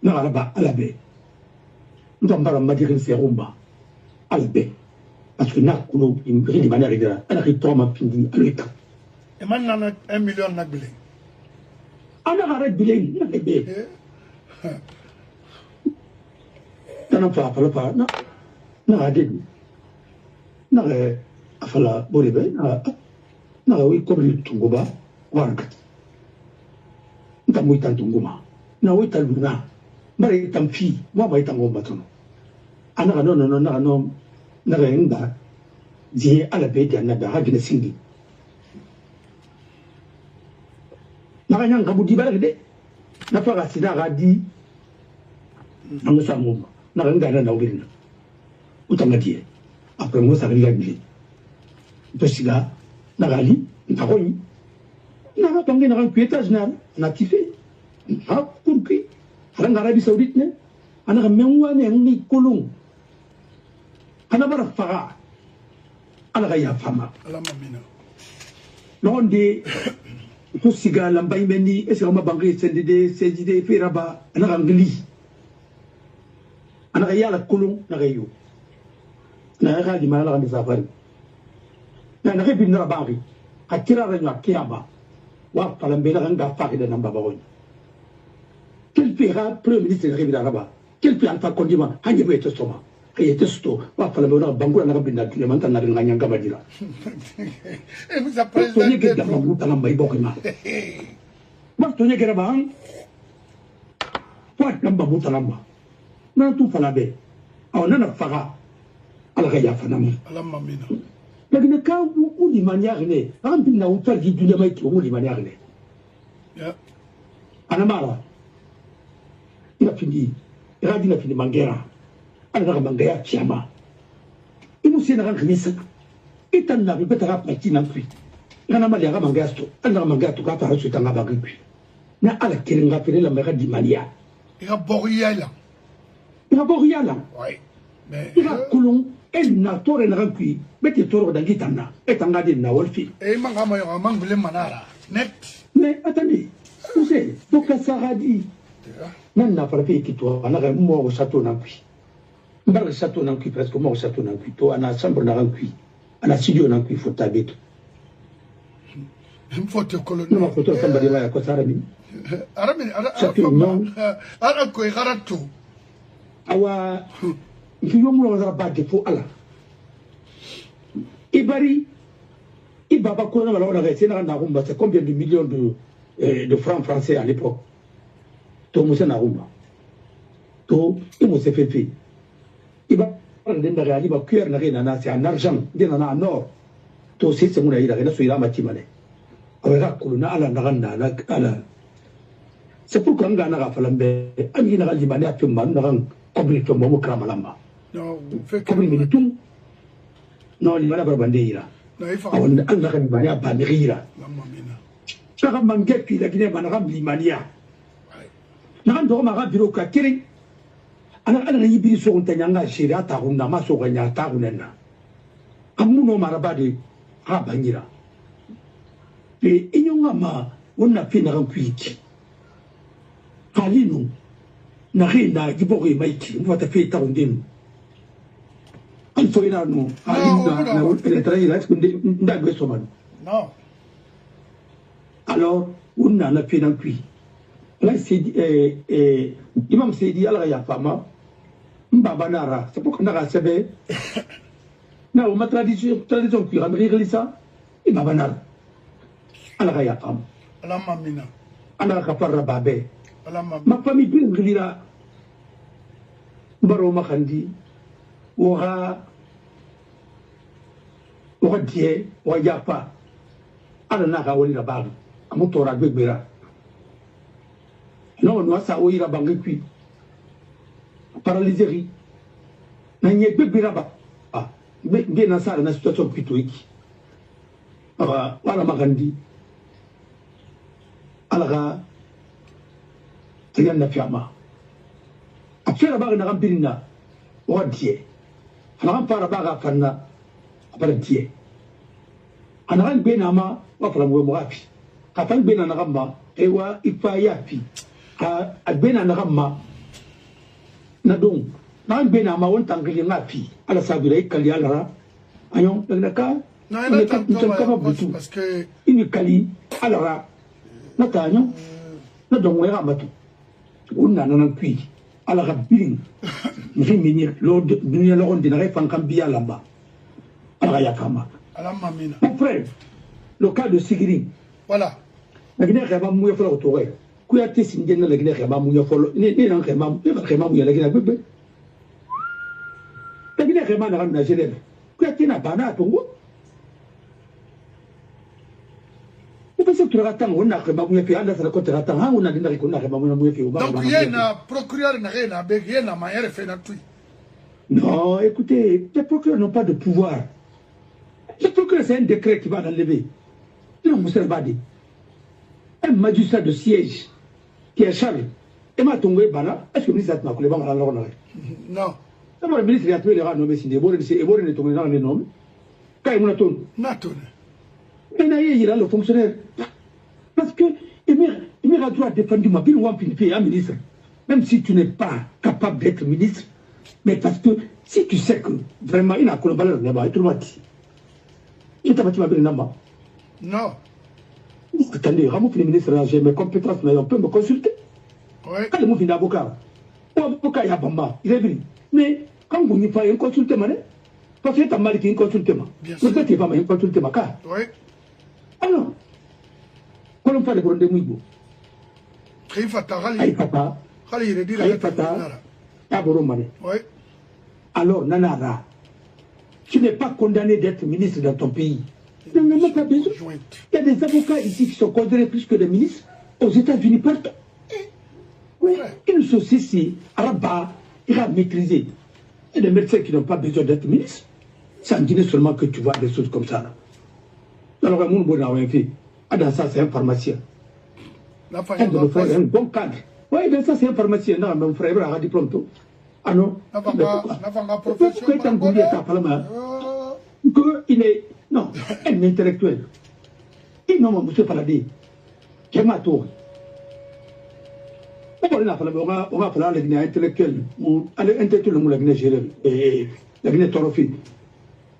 n'a pas à la baie. Nous avons pas à dire que c'est Rumba, à la baie. parce que n'a kuno imri di manière ida ana ri toma pindi alita e man nana 1 million na bile ana gara bile na be tana fa na ade na afala boribe na wi ko ri tungoba warka ntamu itantunguma na wi taluna mari tamfi mo ba itangomba tono ana no na renga je ala beti na ba hajina singi na kanyang kabudi ba de na faga sina ga di na samu na renga na ubirina utanga die après mo sa renga bi to siga na gali na koyi na ga tonge na ku etage na tifé ha kurki renga Arabie Saoudite ne ana ga menwa ne ngi kolong ana bara faga ala ga ya fama non de to siga lambay meni e ma bangi sendide sejide firaba ana ga ngli ana ga yala kulung na ga yu na ga di mala ga safari na ga bi na bangi akira ra nya kiyaba wa palambe na ga fa ga namba ba won quel pira premier ministre de la Raba quel pira alpha condima hanje be to soma et testo wa fala bona bangu na binda tile man tan na nganya ngaba dira e vous appelez ça que da bangu tan mbay bokima ma to ne kera ban wa tan bangu tan ba na tu fala be aw na faga ala ga ya fana mi alamma mina lakini ka u di manière ne am binna u tarji dunya mai to u di manière ne ya ana mara ina findi radina findi mangera ana mangaya chama imu sina kan khisa itan na beta ka pati na kui ngana mali ga mangaya sto ana mangaya to ka ta hasu tanga ba kui na ala kiringa pele la mega di mania ira boriyala ouais mais ira kulung el na tore na kui beti toro da gitana etanga di na wolfi e manga ma yo mangbele manara net mais attendez vous savez donc ça radi nan na para pe kitwa ana ga mo château na kui mbar château na kui presque mo château na kui to ana chambre na kui ana studio na kui fota beto photo colonel no photo sambari ba ko sarami ara ko garatu awa ngiyo mo wala ba de fo ala ibari ibaba ko na wala ga sina na rumba c'est combien de millions de francs français à l'époque to musa na rumba to imo se fait iba den da gali ba cuir na rena na c'est en argent den na en or to c'est mon ira na so ira ma timale awera ko na ala na ganda na ala c'est pourquoi nga na ga falambe ami na gali mane api man na ran kobri to mo krama lamba no fait kobri mi tum no li mala barbande ira no ifa awon an na ga mane ba mi ira mamma mina saka manget ki la gine ba na ga limania na ndo ma ga biro ka kiri ana yibiri so on tanyanga shira ta hunna ma so ganya ta hunna amuno marabade ha banyira e inyonga ma wonna pina ran kwiki kalinu na rina gibori maiki mvata pe ta undin an fo ina no na wonna traira skunde ndagwe so man non alors wonna na pina kwi là c'est imam Seydi ala ya fama mbaba nara c'est pourquoi nara sebe na o ma tradition qui ramri relisa mbaba nara ala ya fama ala mamina ala ka farra babe ala ma famille bin relira baro ma khandi wa die wa yapa ala na ka woni na babu amutora gbegbera non no sa o ira bangi kui paralysé na nyekbe biraba ah be na sara na situation plutôt iki wala magandi alaga tiyan na fiama afira baga na gambirina wadie ana para baga fanna apara die ana gan be na ma wa fara mo api ka fan be na na gamba ewa ifa yapi a bena na gamma na don na bena ma won tangeli ngapi ala sabira ikali ala Ayon, on est capable de tout. Parce que. Une cali, alors là, notre ayon, notre donguera matou. On a un puits. Alors, à Biling, nous sommes venus, l'ordre de la Fankambia là-bas. Alors, Yakama. Mon frère, le cas de Sigiri. Voilà. La Guinée a mouillé pour l'autoré. Kouyaté Sindien, la Guinée a mouillé pour le. Né dans le mouillé, la Guinée a bébé. La Guinée a mouillé dans Genève. Kouyaté n'a pas à Tongo. Donc il y a un procureur, non, écoutez, les procureurs n'ont pas de pouvoir. Le procureur, c'est un décret qui va l'enlever. Un magistrat de siège qui est chargé. Et ma tombé, est-ce que le ministre a coulé? Non. Le ministre a tué les rats nommés, c'est des bords, et bords ne tombent dans les noms. Quand il m'a tourné. Mais il a le fonctionnaire. Parce que Emir a droit de défendre ma ville ou un ministre. Même si tu n'es pas capable d'être ministre. Mais parce que si tu sais que vraiment il a collaboré là-bas, il te l'a dit. Je t'ai dit ma ville là-bas. Non. Attendez, Ramouf le ministre, j'ai mes compétences, mais on peut me consulter. Oui. Quand le mot vient d'avocat, l'avocat il y a Bamba, il est venu. Mais quand vous n'y faites un consultement, parce que tu as mal qui consultement. Peut-être qu'il va me consulter ma carte. Oui. Alors, quand on fait le Burundais Mouibo, alors, Nanara, tu n'es pas condamné d'être ministre dans ton pays. Non, non, pas besoin. Il y a des avocats ici qui sont condamnés plus que des ministres aux États-Unis partout. Oui, une société arabe, il a maîtrisé. Il y a des médecins qui n'ont pas besoin d'être ministres. Ça me dit seulement que tu vois des choses comme ça. Alors, mon bon fait. Dans ça, c'est un pharmacien. Un bon cadre. Oui, dans ça, c'est un pharmacien. Non, mon frère, il a un diplôme. Ah non. Pourquoi est engouillé ta parlement? Il est. Non, un intellectuel. Il n'a pas monsieur Paladé. J'ai ma tour. On va parler de la Guinée intellectuelle. Intellectuelle, la Guinée gérée. La Guinée torofie.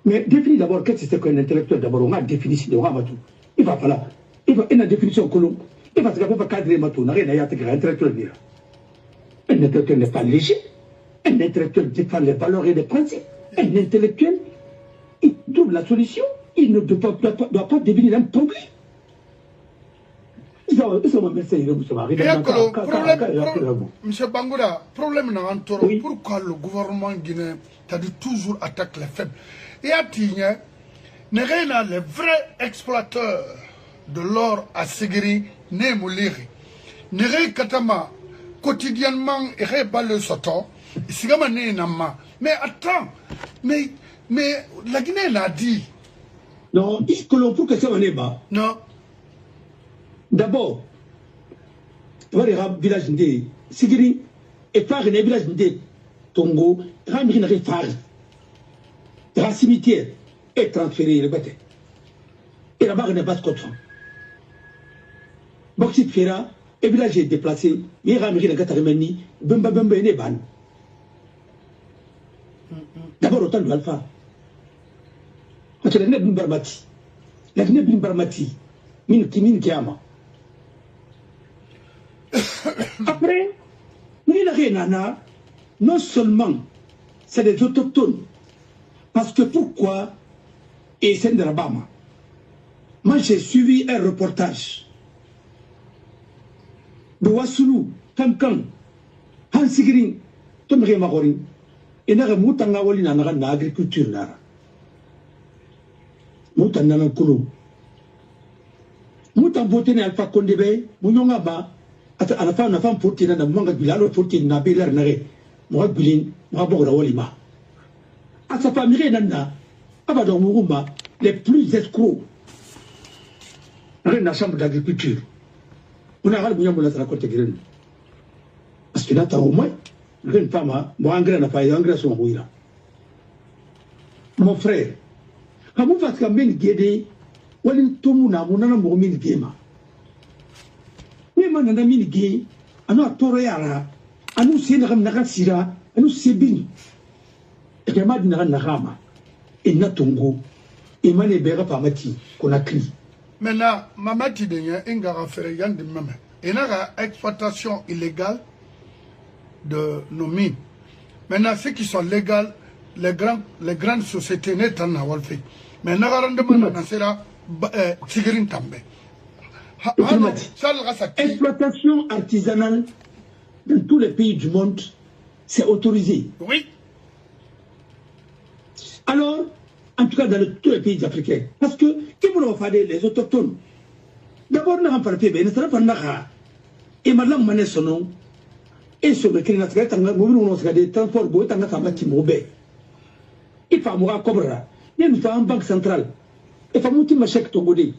Mais définir d'abord qu'est-ce que c'est qu'un intellectuel. D'abord, on a défini si on a tout. Il va falloir. Il va une définition colon. Il va se faire cadrer ma tour. Rien à intégrer un intellectuel. Un intellectuel n'est pas léger. Un intellectuel défend les valeurs et les principes. Un intellectuel, il trouve la solution. Il ne doit pas devenir un problème. Monsieur Bangoura, problème dans Toro, pourquoi le gouvernement guinéen toujours attaque les faibles? Et à Tigné, les vrais exploiteurs de l'or à Sigiri, Némouliri, Néré Katama, quotidiennement, et le Soto, mais attends, mais la Guinée l'a dit. Non, il faut que ça en est bas. Non. D'abord, tu vois les villages de Sigiri, et par les villages de Tongo, Ramir Fari, la cimetière est transféré le bâtiment. Et là-bas, il n'y a pas de contre. Boxit Fera, et village est déplacé, mais Ramir le Gatarimani, Bumba Bumba et Neban. D'abord, autant de l'alpha. Parce que la Guinée Barbati, la Guinée Barbati, Mine Kiama. Après, non seulement c'est des autochtones, parce que pourquoi, et c'est de la Bama. Moi j'ai suivi un reportage de Wassoulou, Kankan, Hansigrin, Tomre Mahorin, et n'a moutanga wali na agriculture nara. Moutanga na kulu. Moutan boté ne alpha kondebe, mounonga ba. À la fin, on a fait un portier dans le monde, il a le portier n'a pas l'air narré. Moi, Bilin, moi, Bogora Walima. À sa famille, Nanda, Abadon Murumba, les plus escrocs. Rien la chambre d'agriculture. On a râle bouillant pour la côté graine. Parce que là, t'as au moins, une femme, moi, un grain n'a pas, un grain sur mon là. Mon frère, quand vous faites comme une guédé, ou une tomuna, mon âme, mon mille game. Mais maintenant, on a mis le gay, on a toré à la, on a aussi le ramasira, on a aussi bien. Et je m'ai dit, on a rama. et Natongo, et Manebera Pamati, qu'on a crié. Maintenant, Mamati de Ngara Ferreyan de Mame. Et il y a une exploitation illégale de nos mines. Maintenant, ceux qui sont légaux, les grandes sociétés n'est pas en fait. Mais il y a un rendement dans cela, Tigrin Tambe. Exploitation artisanale dans tous les pays du monde, c'est autorisé. Oui. Alors, en tout cas dans tous les pays africains, parce que qui vont faire les autochtones. D'abord, nous avons parlé de ça, et madame Mané son nom, et sur le crédit, nous avons des transports, nous avons des mobile. Il faut avoir un cobra, il faut une banque centrale, il faut un chèque togolais,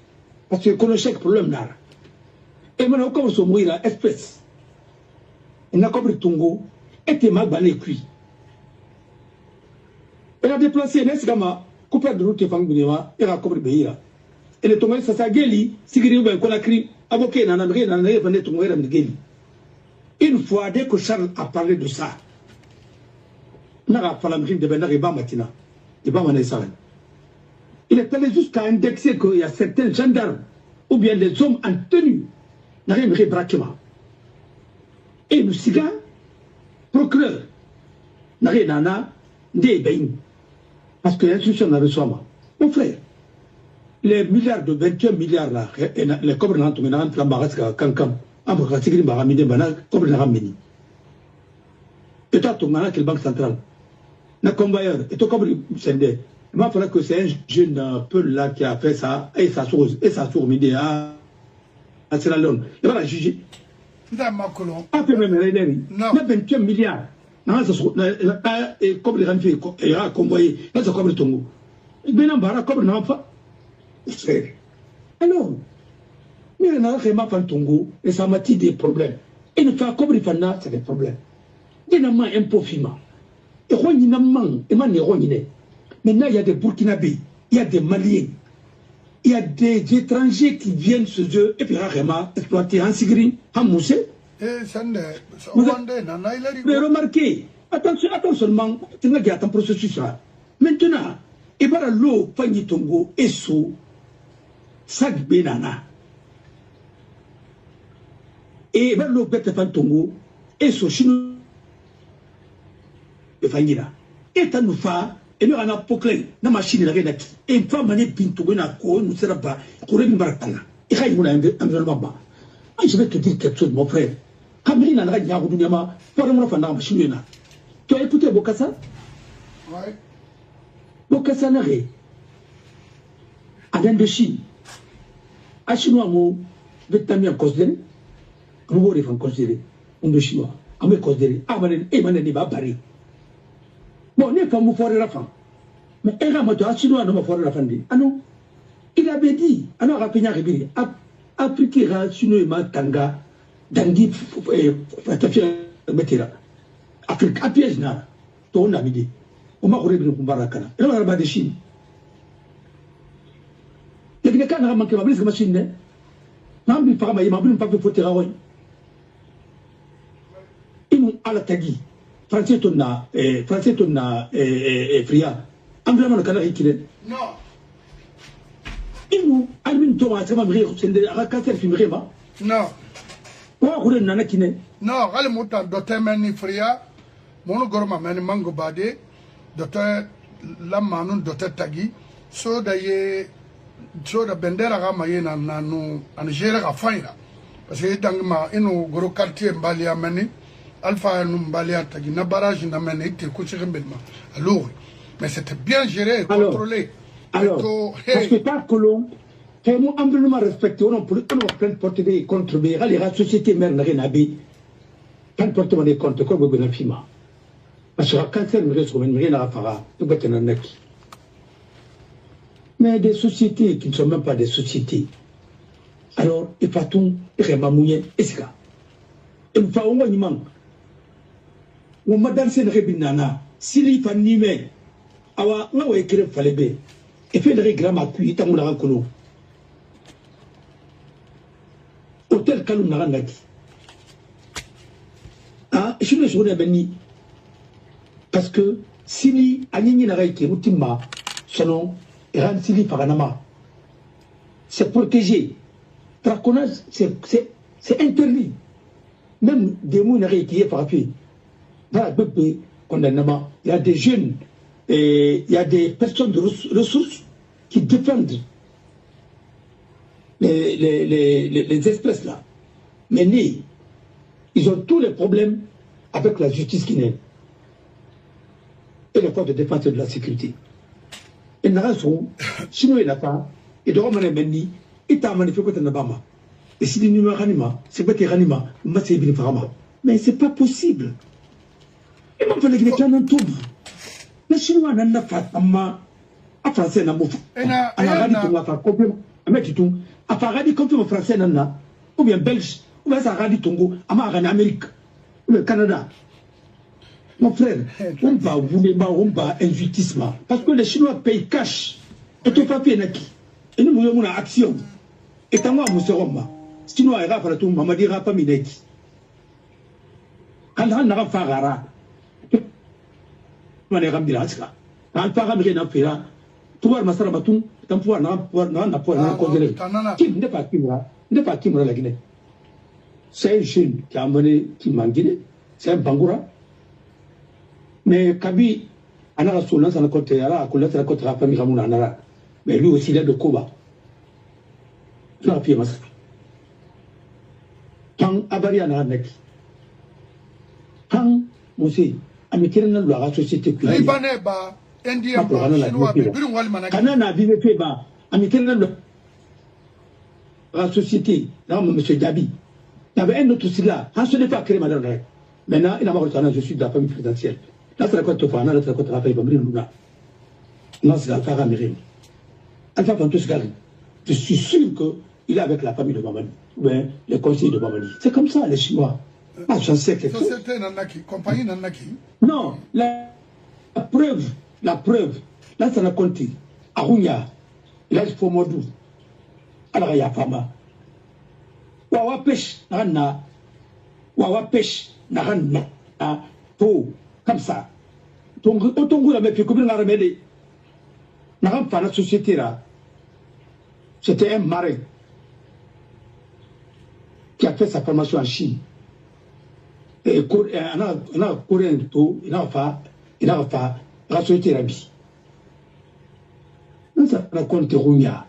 parce que nous avons un chèque problème là. Et maintenant, comme nous sommes là, espèce, on a compris Tongo, et t'es mal bané cuit. Elle a déplacé Nesgama, coupé de route et Fangbinema, et a compris Béhira. Et le Tongo, ça s'est guéli, si vous avez connu, avocat, n'en a rien, n'en a rien, venez Tongo, une fois, dès que Charles a parlé de ça, n'a pas la machine de Benar et Bamatina, et Bamanessan. Il est allé jusqu'à indexer qu'il y a certains gendarmes, ou bien des hommes en tenue, n'a rien de braquement. Et le cigare, procureur, n'a rien d'ana, des bains. Parce que l'institution n'a reçu moi. Mon frère, les milliards de 21 milliards là, les cobres n'ont pas de la barasse Kankam, en tout cas, c'est qu'il m'a ramené, cobres n'a ramené. Et toi, tu m'as la banque centrale. Le convoyeur, et toi, comme il s'est il m'a fallu que c'est un jeune peu là qui a fait ça, et ça sourd midi à Sierra Leone. Il va la juger. Pas fait même Rédéry. Il y a 21 milliards. Et comme les renfés, il y a convoyé, là, c'est comme le Tongo. Et bien, on comme le Namfa. Alors, il y a un peu de Tongo, et ça m'a dit des problèmes. Et ne fait comme les Fana, c'est des problèmes. Il y a un peu de fima. Et il y a un peu de maintenant, il y a des Burkinabés, il y a des Maliens, il y a des étrangers qui viennent ce jeu et puis vraiment exploiter en Sigri, en Moussé. Vous avez remarqué, attends seulement, tu as un processus là. Maintenant, il y a l'eau, Fanny Tongo, Esso, Sag Benana. Et il y a l'eau, Bête Fantongo, Esso, Chino, et Fanny là. Et tu nous fait. Et nous, on a proclé, la machine, et une femme, elle pinto, nous sera pas, courir une baratana. Et il y a un je vais te dire quelque chose, mon frère. Quand il y a un radio, il y a un machine. Tu as écouté Bokassa? Oui. Bokassa n'a rien. À l'Indochine. À Chinois, moi, je vais t'amener en considérer. Nous allons considérer. On est Chinois. On va considérer. Ah, mais il va à Paris. Bon, n'est pas mon frère la femme. Mais elle a un chinois, non, mon frère la femme. Ah non. Il avait dit, alors à Peña Ribiri, appliquera chinois ma tanga, dangi, metira. Afrique, à piège n'a. Ton ami dit. On m'a remis le Kumbarakana. Et là, on a des Chines. Il y a quelqu'un qui a manqué ma brise de machine. N'ambi pas ma yéma, pas de fauteuil à roy. Ils m'ont à la tagi. Français tonna fria environnement le canari qui est non il nous almin to ma sama mri sende aka cancer fi mri ma non wa ko den nana kine non gal muta docteur meni fria mono gorma meni mango bade docteur lamanu docteur tagi so da bendera ga ma yena nanu an géré ga faira parce que dangma ino gros quartier mbalia meni Alpha Numbalia Tagi, na barrage n'a mené été couché alors, mais c'était bien géré et contrôlé. Alors, parce que par colon, quand nous environnement respecté, on peut plein de porter des contre les sociétés mères n'a rien à dire. Quand porte des comptes, comme vous avez fait, parce que quand elle me reste rien à faire, nous battons un nec. Mais des sociétés qui ne sont même pas des sociétés. Alors, il faut tout, il faut mouiller, et c'est ça. Il faut au moins y manque. Ou madame sen rebinana sili fanime awa ngawe kire falebe e fait le réglame à cuit tamu la kolo hôtel kalum na ngati ah je ne suis pas parce que sili anini na raiki mutima selon Ransili Faganama. C'est protégé. Braconnage, c'est interdit. Même des mots qui est frappé. Dans le condamnement, il y a des jeunes et il y a des personnes de ressources qui défendent les espèces là. Mais ils ont tous les problèmes avec la justice guinéenne et les forces de défense et de la sécurité. Et sinon il n'a pas, et de Romain Mendi, il t'a manifesté contre Nabama. Et si les numéros ranima, c'est pas tes ranima, mais c'est pas possible. Et moi, il faut que tout. Les Chinois n'ont pas fait un français n'a pas fait. On a dit qu'on va faire complètement. A fait un complètement français n'a ou bien belge, ou bien ça a dit Tongo, à Amérique, ou le Canada. Mon frère, on va vouloir injustice. Parce que les Chinois payent cash. Et tout papier n'est qui. Et nous avons une action. Et tant que nous serons Chinois, il va faire tout, maman dira pas mineki. Quand on a fait un on est ramené là. Quand on a fait un peu, tout le monde a fait un pouvoir qui n'est pas qui me la Guinée. C'est un jeune qui a amené qui m'a Guinée. C'est un Bangoura. Mais Kabi, on a reçu l'un côté là, on a côté la famille Ramouna Nara. Mais lui aussi il est de Koba. Je l'ai appuyé Massa. Quand Abari a un mec. Quand Moussé, à mes terrains de la société. Libanais, Indien, Chinois, Canana vivait fait bas, à mes terrains de la société. Là, M. Gabi. Il y avait un autre aussi là. On ne se n'est pas créé madame. Maintenant, il a marre je suis de la famille présidentielle. Là, c'est la côte de Fana, là, c'est la côte de la famille Bamri Luna. Non, c'est la Farah Mirim. Alpha Fantos Gari. Je suis sûr qu'il est avec la famille de Mamani. Ou bien les conseillers de Mamani. C'est comme ça, les Chinois. Ah, j'en sais quelque chose. Société Nanaki, compagnie Nanaki. Non, la preuve, là, ça n'a compté. Arounia, là, il faut Modou. Alors, il y a Fama. Wawa pêche, Narana, pour, comme ça. Donc, autant que vous l'avez fait, comme vous l'avez fait, dans la société là, c'était un marin qui a fait sa formation en Chine. Et on a coréen tout, il a fait la société Rabi. Nous avons fait Rounia,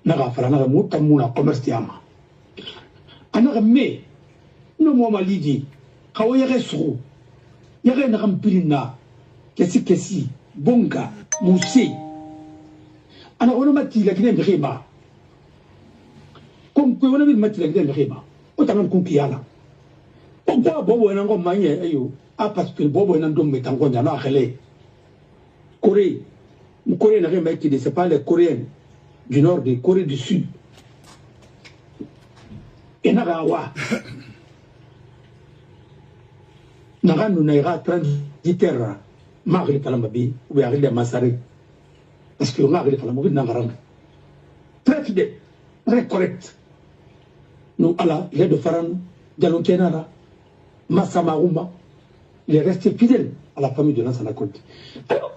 nous avons fait la commerce de Yama. On a mis, nous avons dit, quand il y a un sou, il y a un rampirina, Kessi, Bonga, Moussi. Alors, on a mis la Guinée de Réma. Comme on a mis la Guinée de Réma, autant qu'on qui a là. Pourquoi Bobo est encore manié? Ah, parce que Bobo est un homme qui est encore dans la Corée. Les Coréens n'a rien dit, ce n'est pas les Coréens du Nord, des Corées du Sud. Et Nagawa. Naga nous n'ira transitaire. Magri Palamabi, ou bien Rile Massari. Parce que Magri Palamabi Nagarang. Très fidèle, très correct. Nous, Allah, il est de Faran, Diallo Kenara. Massamarouma, il est resté fidèle à la famille de Lansana Conte. Alors,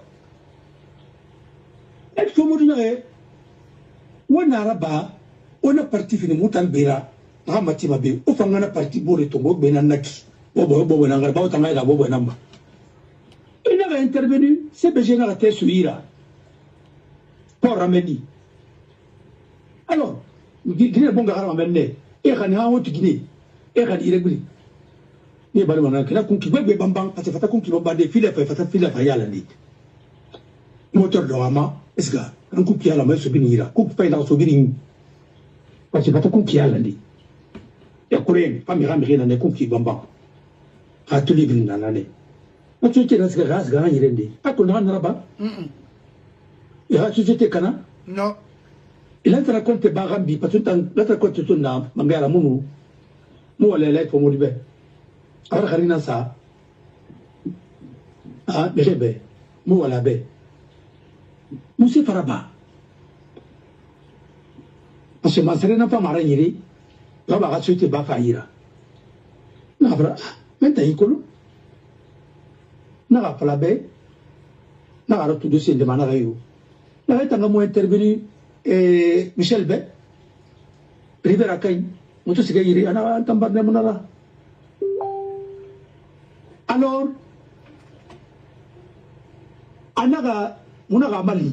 il faut me dire, on a parti fini Moutan Bera, Ramati Mabe, ou Fangana parti Bore Tombo Benanaki, Bobo Nangaba, Tamaïda Bobo Namba. Il avait intervenu, c'est Bégéna la tête sur Ira, pour ramener. Alors, Guinée Bongara ramené, et Rana Haute Guinée, et Rani irrégulier. Ni bali wana kila kunki bebe bambang parce que fata kunki bamba de file fa yala ndi moteur do ama esga kan kunki yala mai so binira kunki fa ina so birin parce que fata kunki yala ndi ya koren fa mi ramire na ne kunki bamba ha tuli bin na ne ma tuti na sga gas ga nyire ndi ako na na ba ya société kana non il a raconté bagambi parce que la raconté tout na mangara mumu mo wala lay fo mo dibe alors Karina ça ah bébé moi la bé Monsieur Faraba parce que ma sœur n'a pas marre nyiri là bas tu te bas faillira na bra maintenant ikolo na pas la bé na ara tout dossier de manara yo là est intervenu Michel Bay Rivera Kay mutu siga yiri ana tambarne munara alors anaga munaga mali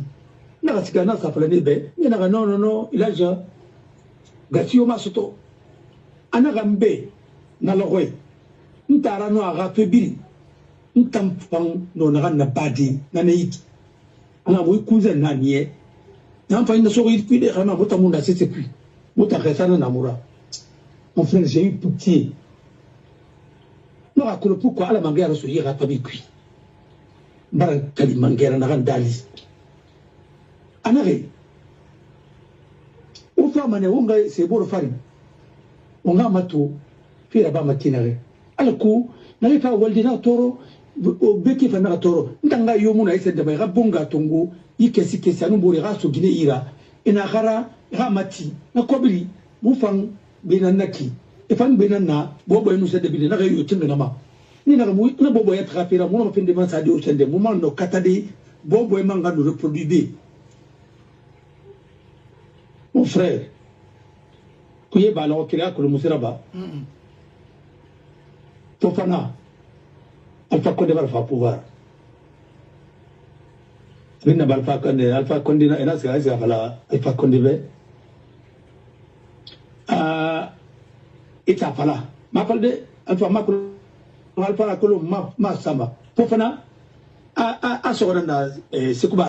naga siga na safalani be naga non il a déjà gatio masoto anaga mbe na logwe ntara no aga febiri ntampang no naga na badi na neiti ana mo ikuze na nie na mfa ina soko yiti de kana bota munda c'est puis bota resana na mura mon frère j'ai eu pitié no akolo pourquoi ala mangera so yira pabi kui bara kali mangera na gandali anare o fa mane wonga se boro fari wonga mato fira ba matinare alku na ifa waldina toro o beki fa na toro ndanga yomu na ise de ba bonga tongo yikesi kesi anu bori ga so gine ira ina gara ga mati na kobiri mu fang bena naki e fang bena na bobo enu se de bi na ga yo tinga na ma ni na mu na bobo ya trapera mu ma fin de man sa de o sende mu man no katade bobo e manga no reproduire mon frère kuye ba lo kila ko musira ba Fofana Alpha Condé va faire pouvoir Rina Alpha Condé na ina sika fala Alpha Condé be ita fala ma falde Alpha Macron Alpha ko ma sama Fofana a so na sikuba